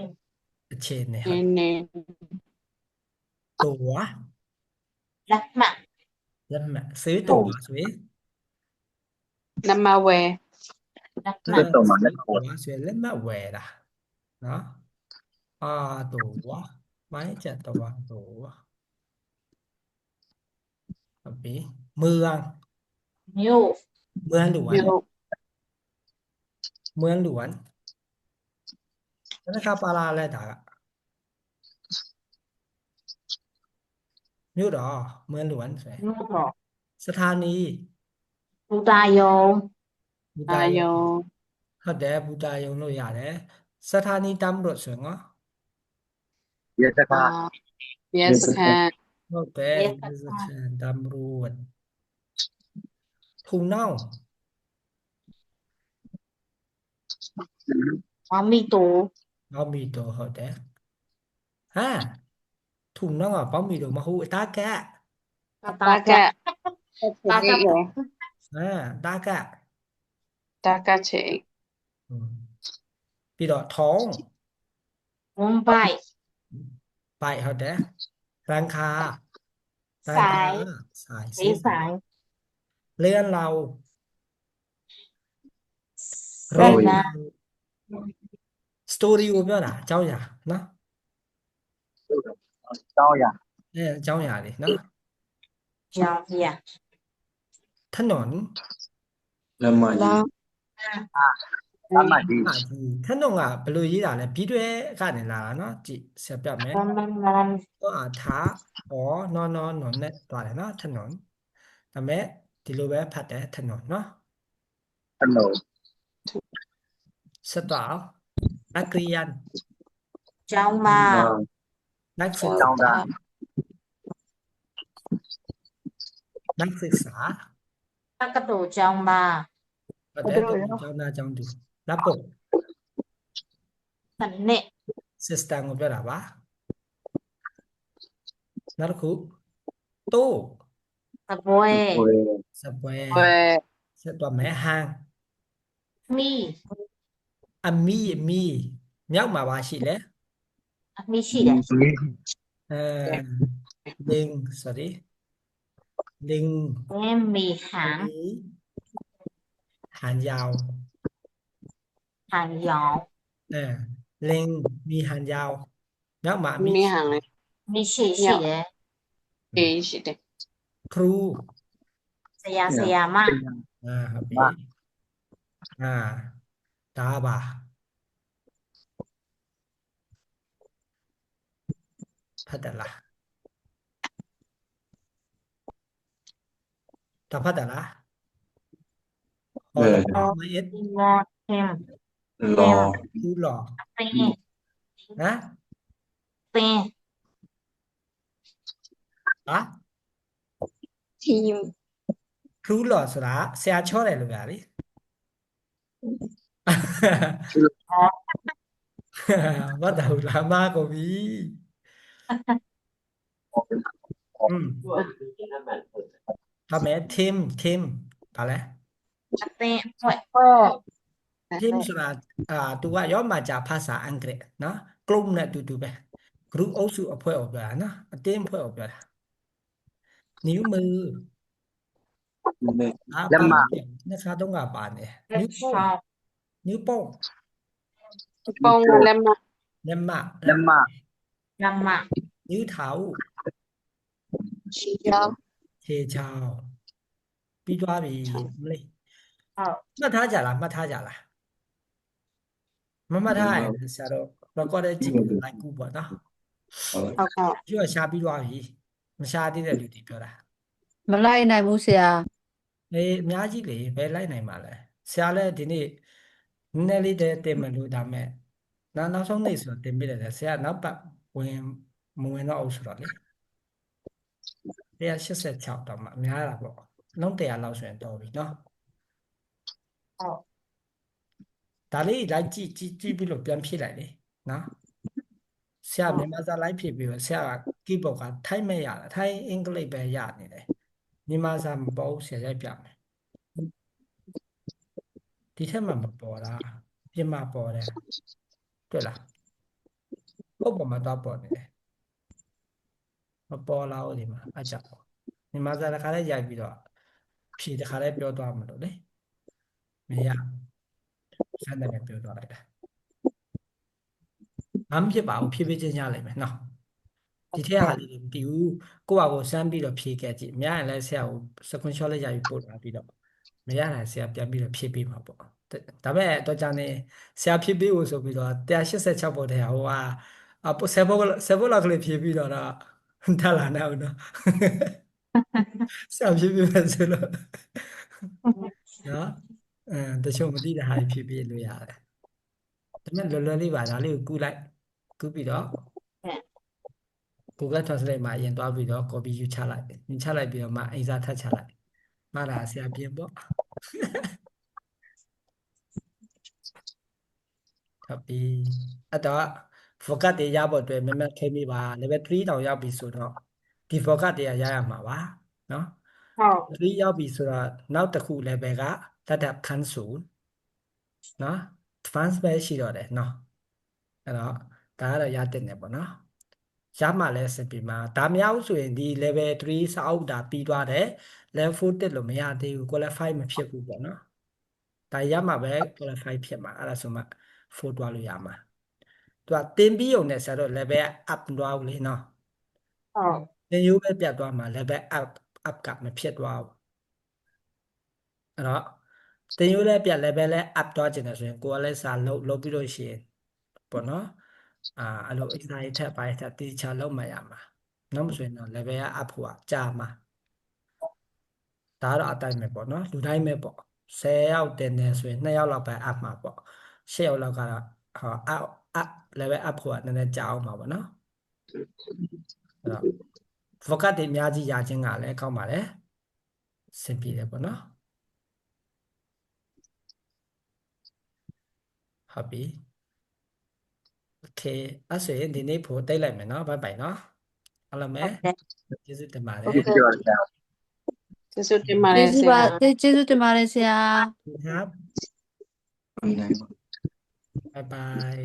เชนเนี่ยค နေ รับ နေ ตั๋ว Lắc mặt. แล้วมาซื้อตั๋วสวย နမဝဲ Lắc ซื้ mặt. อตั๋วสวยแล้วมาแหวล่ะเนาะตั๋วไม่จะตั๋วครับพี่เมือง Nhiều. เมืองหลวง မြို့ เมืองหลวงแล้วนะครับอะไรอะไรต่างอะမြို့တော်เมืองหลวงสวย Nhiều rồi. สถานี Bù ta vô. ဘူ အာ တာယုံ ယုံ ဟုတ်တယ်ဘူတာယုံလို့ရတယ်สถานีตำรวจဆိုရင် ရတက ရဲစခန်း ဟုတ်တယ် Yes, สถานีตำรวจถุงน่อง Có mì tủ. ပေါင်းမီတိုဟုတ်တယ်ဟာถุงน่องอ่ะပေါင်းမီတိုမဟုတ်တာကက် တာက Ta cắt. တာကက် တာကချေ อืมပြီးတော့ท้อง Uống bài. ไปဟုတ်တယ်ร้านค้า สาย สาย Xí phải. เรือนเรา Rồi เรา là สตูดิโอပြောတာအကြောင်းအရာနော် တောင်းရ အကြောင်းအရာတွေနော် chào dạ. ถนน လက်မကြီးအမကြီး အာကြီးถนนကဘယ်လိုရေးတာလဲပြီးတွဲကနေလာတာနော်ကြည့်ဆက်ပြမယ် Lần တော့ထားဩနော်နဲ့သွားတယ်နော်ถนนဒါပေမဲ့ဒီလိုပဲဖတ်တယ်ถนนနော် အလုံး ဆက်သွားအောင်นักเรียน chào mà. นักศึก တော ษา င်းတာ นักศึกษา Các cái đồ chào mà. ဟုတ်တယ်သူကျောင်းသားကျောင်းသူလက်ပုတ် Thần nệ. system ကိုပြောတာပါနောက်တစ်ခုตู้ Tập quê. ကိုယ် စပွဲ ဝဲ ဆက်သွားမယ်ဟန် Mi. အမီမြောက်မှာပါရှိလဲ Mi chỉ đấy. ลิง sorry ลิง Em mì hãng. หางยาว Hàng gió. ลิงมีหางยาวမြောက်မှာมี มีหางเลย Mi chỉ đấy. เอရှိတယ် ครู Xè xè mà. ครับพี่ตาบ่าพัดแต่ละตาพัดแต่ละพอแล้วไม่เอ็ด Đi ngon thêm. လော ดูหล่อ Tê. นะ Tê. อ่ะ ทีม ครูหล่อဆိုတာဆရာချောတယ်လို့ဗျာလေဘာတောင်လာမကုန်ပြီอืมဒါမဲ့ team ဘာလဲ Tê. Huệ. ทีมဆိုတာသူကရောမှာကြာภาษาอังกฤษเนาะกลุ่มနဲ့အတူတူပဲ group အုပ်စုအဖွဲ့ကိုပြောတာเนาะအတင်းအဖွဲ့ကိုပြောတာนิ้วมือ လက်မ နှစ်ခါသုံးခါပါနေ လက်ချောင်း นิ้วโป้ง ပုံကလက်မ လက်မ လက်မ လက်မ นิ้วเท้า 起腰 ခြေချောင်းပြီးသွားပြီမလေး ဟုတ် မှတ်ထားကြလားမမှတ်ထားရင်ဆရာတို့ record ကြည့်ပြီးလိုက်ကူပေါ့နော် ဟုတ်ကဲ့ ကျွတ်ရှာပြီးသွားပြီမရှာသေးတဲ့လူတွေပြောတာ မလိုက်နိုင်ဘူးဆရာ အေးအများကြီးလေဘယ်လိုက်နိုင်မှာလဲဆရာလည်းဒီနေ့နည်းနည်းလေးတည်းတင်မလို့ဒါမဲ့နောက်ဆုံးနေ့ဆိုတော့တင်ပြတယ်ဆရာနောက်ပတ်ဝင်မဝင်တော့အောင်ဆိုတော့လေ186တော့မှအများတာပေါ့လုံး100လောက်ဆိုရင်တော်ပြီနော် ဟုတ် ဒါလေးလိုက်ကြည့်ပြီးလို့ပြန်ဖြည့်လိုက်လေနော်ဆရာမြန်မာစာလိုက်ဖြည့်ပြီးတော့ဆရာက keyboard ကထိုင်းမဲ့ရတာထိုင်းအင်္ဂလိပ်ပဲရနေတယ်မြန်မာစာမပေါ်ဘူးဆရာရိုက်ပြမယ်ဒီထက်မှမပေါ်တာပြင်မှာပေါ်တယ်တွေ့လားပုတ်ပေါ်မှာတော့ပေါ်နေတယ်မပေါ်လာဘူးဒီမှာအကြောက်မြန်မာစာတစ်ခါလေးရိုက်ပြီးတော့ဖြည့်တစ်ခါလေးပြောသွားမလို့လေမရစမ်းတယ်ပြောသွားလိုက်တာမဖြစ်ပါဘူးဖြည်းချင်းရလိမ့်မယ်နော်ဒီထက်ဟာလေးတွေမပြီးဘူးကိုယ့်ဟာကိုယ်စမ်းပြီးတော့ဖြည့်ခဲ့ကြည့်မရရင်လည်းဆရာကို screenshot လေးရိုက်ပြီးပို့လာပြီးတော့မရရင်ဆရာပြန်ပြီးတော့ဖြည့်ပေးမှာပေါ့ဒါပေမဲ့တော့ကြာနေဆရာဖြည့်ပေးဖို့ဆိုပြီးတော့186ပေါ်တဲ့ဟိုဟာဆယ်ဘောလောက်ကလေးဖြည့်ပြီးတော့ထလာနေအောင်နော်ဆရာဖြည့်ပေးမယ်ဆိုလို့နော်တချို့မသိတဲ့ဟာဖြည့်ပေးလို့ရတယ်ဒါပေမဲ့လွယ်လွယ်လေးပါဒါလေးကိုကူးလိုက်ကူးပြီးတော့ Google Translate မှာအရင်သွားပြီးတော့ copy ယူချလိုက်ချလိုက်ပြီးတော့မှအိမ်စာထပ်ချလိုက်မှတ်တာဆရာပြင်ပေါ့ဟုတ်ပြီအဲ့တော့ focus တွေရဖို့အတွက်မမတ်ခဲမိပါ level 3တောင်ရောက်ပြီဆိုတော့ဒီ focus တွေကရရမှာပါနော် ဟုတ် 3ရောက်ပြီဆိုတော့နောက်တစ်ခု level ကတတ်ခန်းစုနော် advanced ပဲရှိတော့တယ်နော်အဲ့တော့ဒါကတော့ရတဲ့နေပေါ့နော်ရမှလည်းစပီမှာဒါမရဘူးဆိုရင်ဒီ level 3စာအုပ်ဒါပြီးသွားတယ် level 4တက်လို့မရသေးဘူး qualify မဖြစ်ဘူးပေါ့နော်ဒါရမှပဲ qualify ဖြစ်မှာအဲ့ဒါဆိုမှ4တွားလို့ရမှာသူကတင်ပြီးုံနဲ့ဆိုတော့ level up တွားဘူးလေနော် ဟုတ် သင်ရိုးပဲပြတ်သွားမှာ level up ကမဖြစ်သွားဘူးအဲ့တော့သင်ရိုးလည်းပြတ် level လည်း up တွားကျင်တယ်ဆိုရင်ကိုယ်ကလည်းစာလုပ်ပြီးလို့ရှိရင်ပေါ့နော်အဲ့လို exercise ထပ်ပိုင်းထပ်တေချာလုပ်မှရမှာနောက်မဆိုရင်တော့ level က up ဖို့ကကြာမှာဒါတော့အတိုင်းပဲပေါ့နော်လူတိုင်းပဲပေါ့10ယောက်တင်တယ်ဆိုရင်2ယောက်လောက်ပဲ up မှာပေါ့10ယောက်လောက်ကတော့up level up ဖို့ကနည်းနည်းကြာအောင်ပါပေါ့နော်အဲ့တော့ focus တွေအများကြီးရခြင်းကလည်းကောင်းပါလေစင်ပြေတယ်ပေါ့နော်ဟုတ်ပြီโอเคအဲ့ဆိုရင်ဒီနေ့ဖို့တိတ်လိုက်မယ်နော်ဘိုင်ဘိုင်နော်အားလုံးပဲကျေးဇူးတင်ပါတယ် ဟုတ်ကဲ့ပါဆရာ ကျေးဇူးတင်ပါတယ် ကျေးဇူး ဆ ပါ ရာ ကျေးဇူးတင်ပါတယ်ဆရာ ครับบ๊ายบาย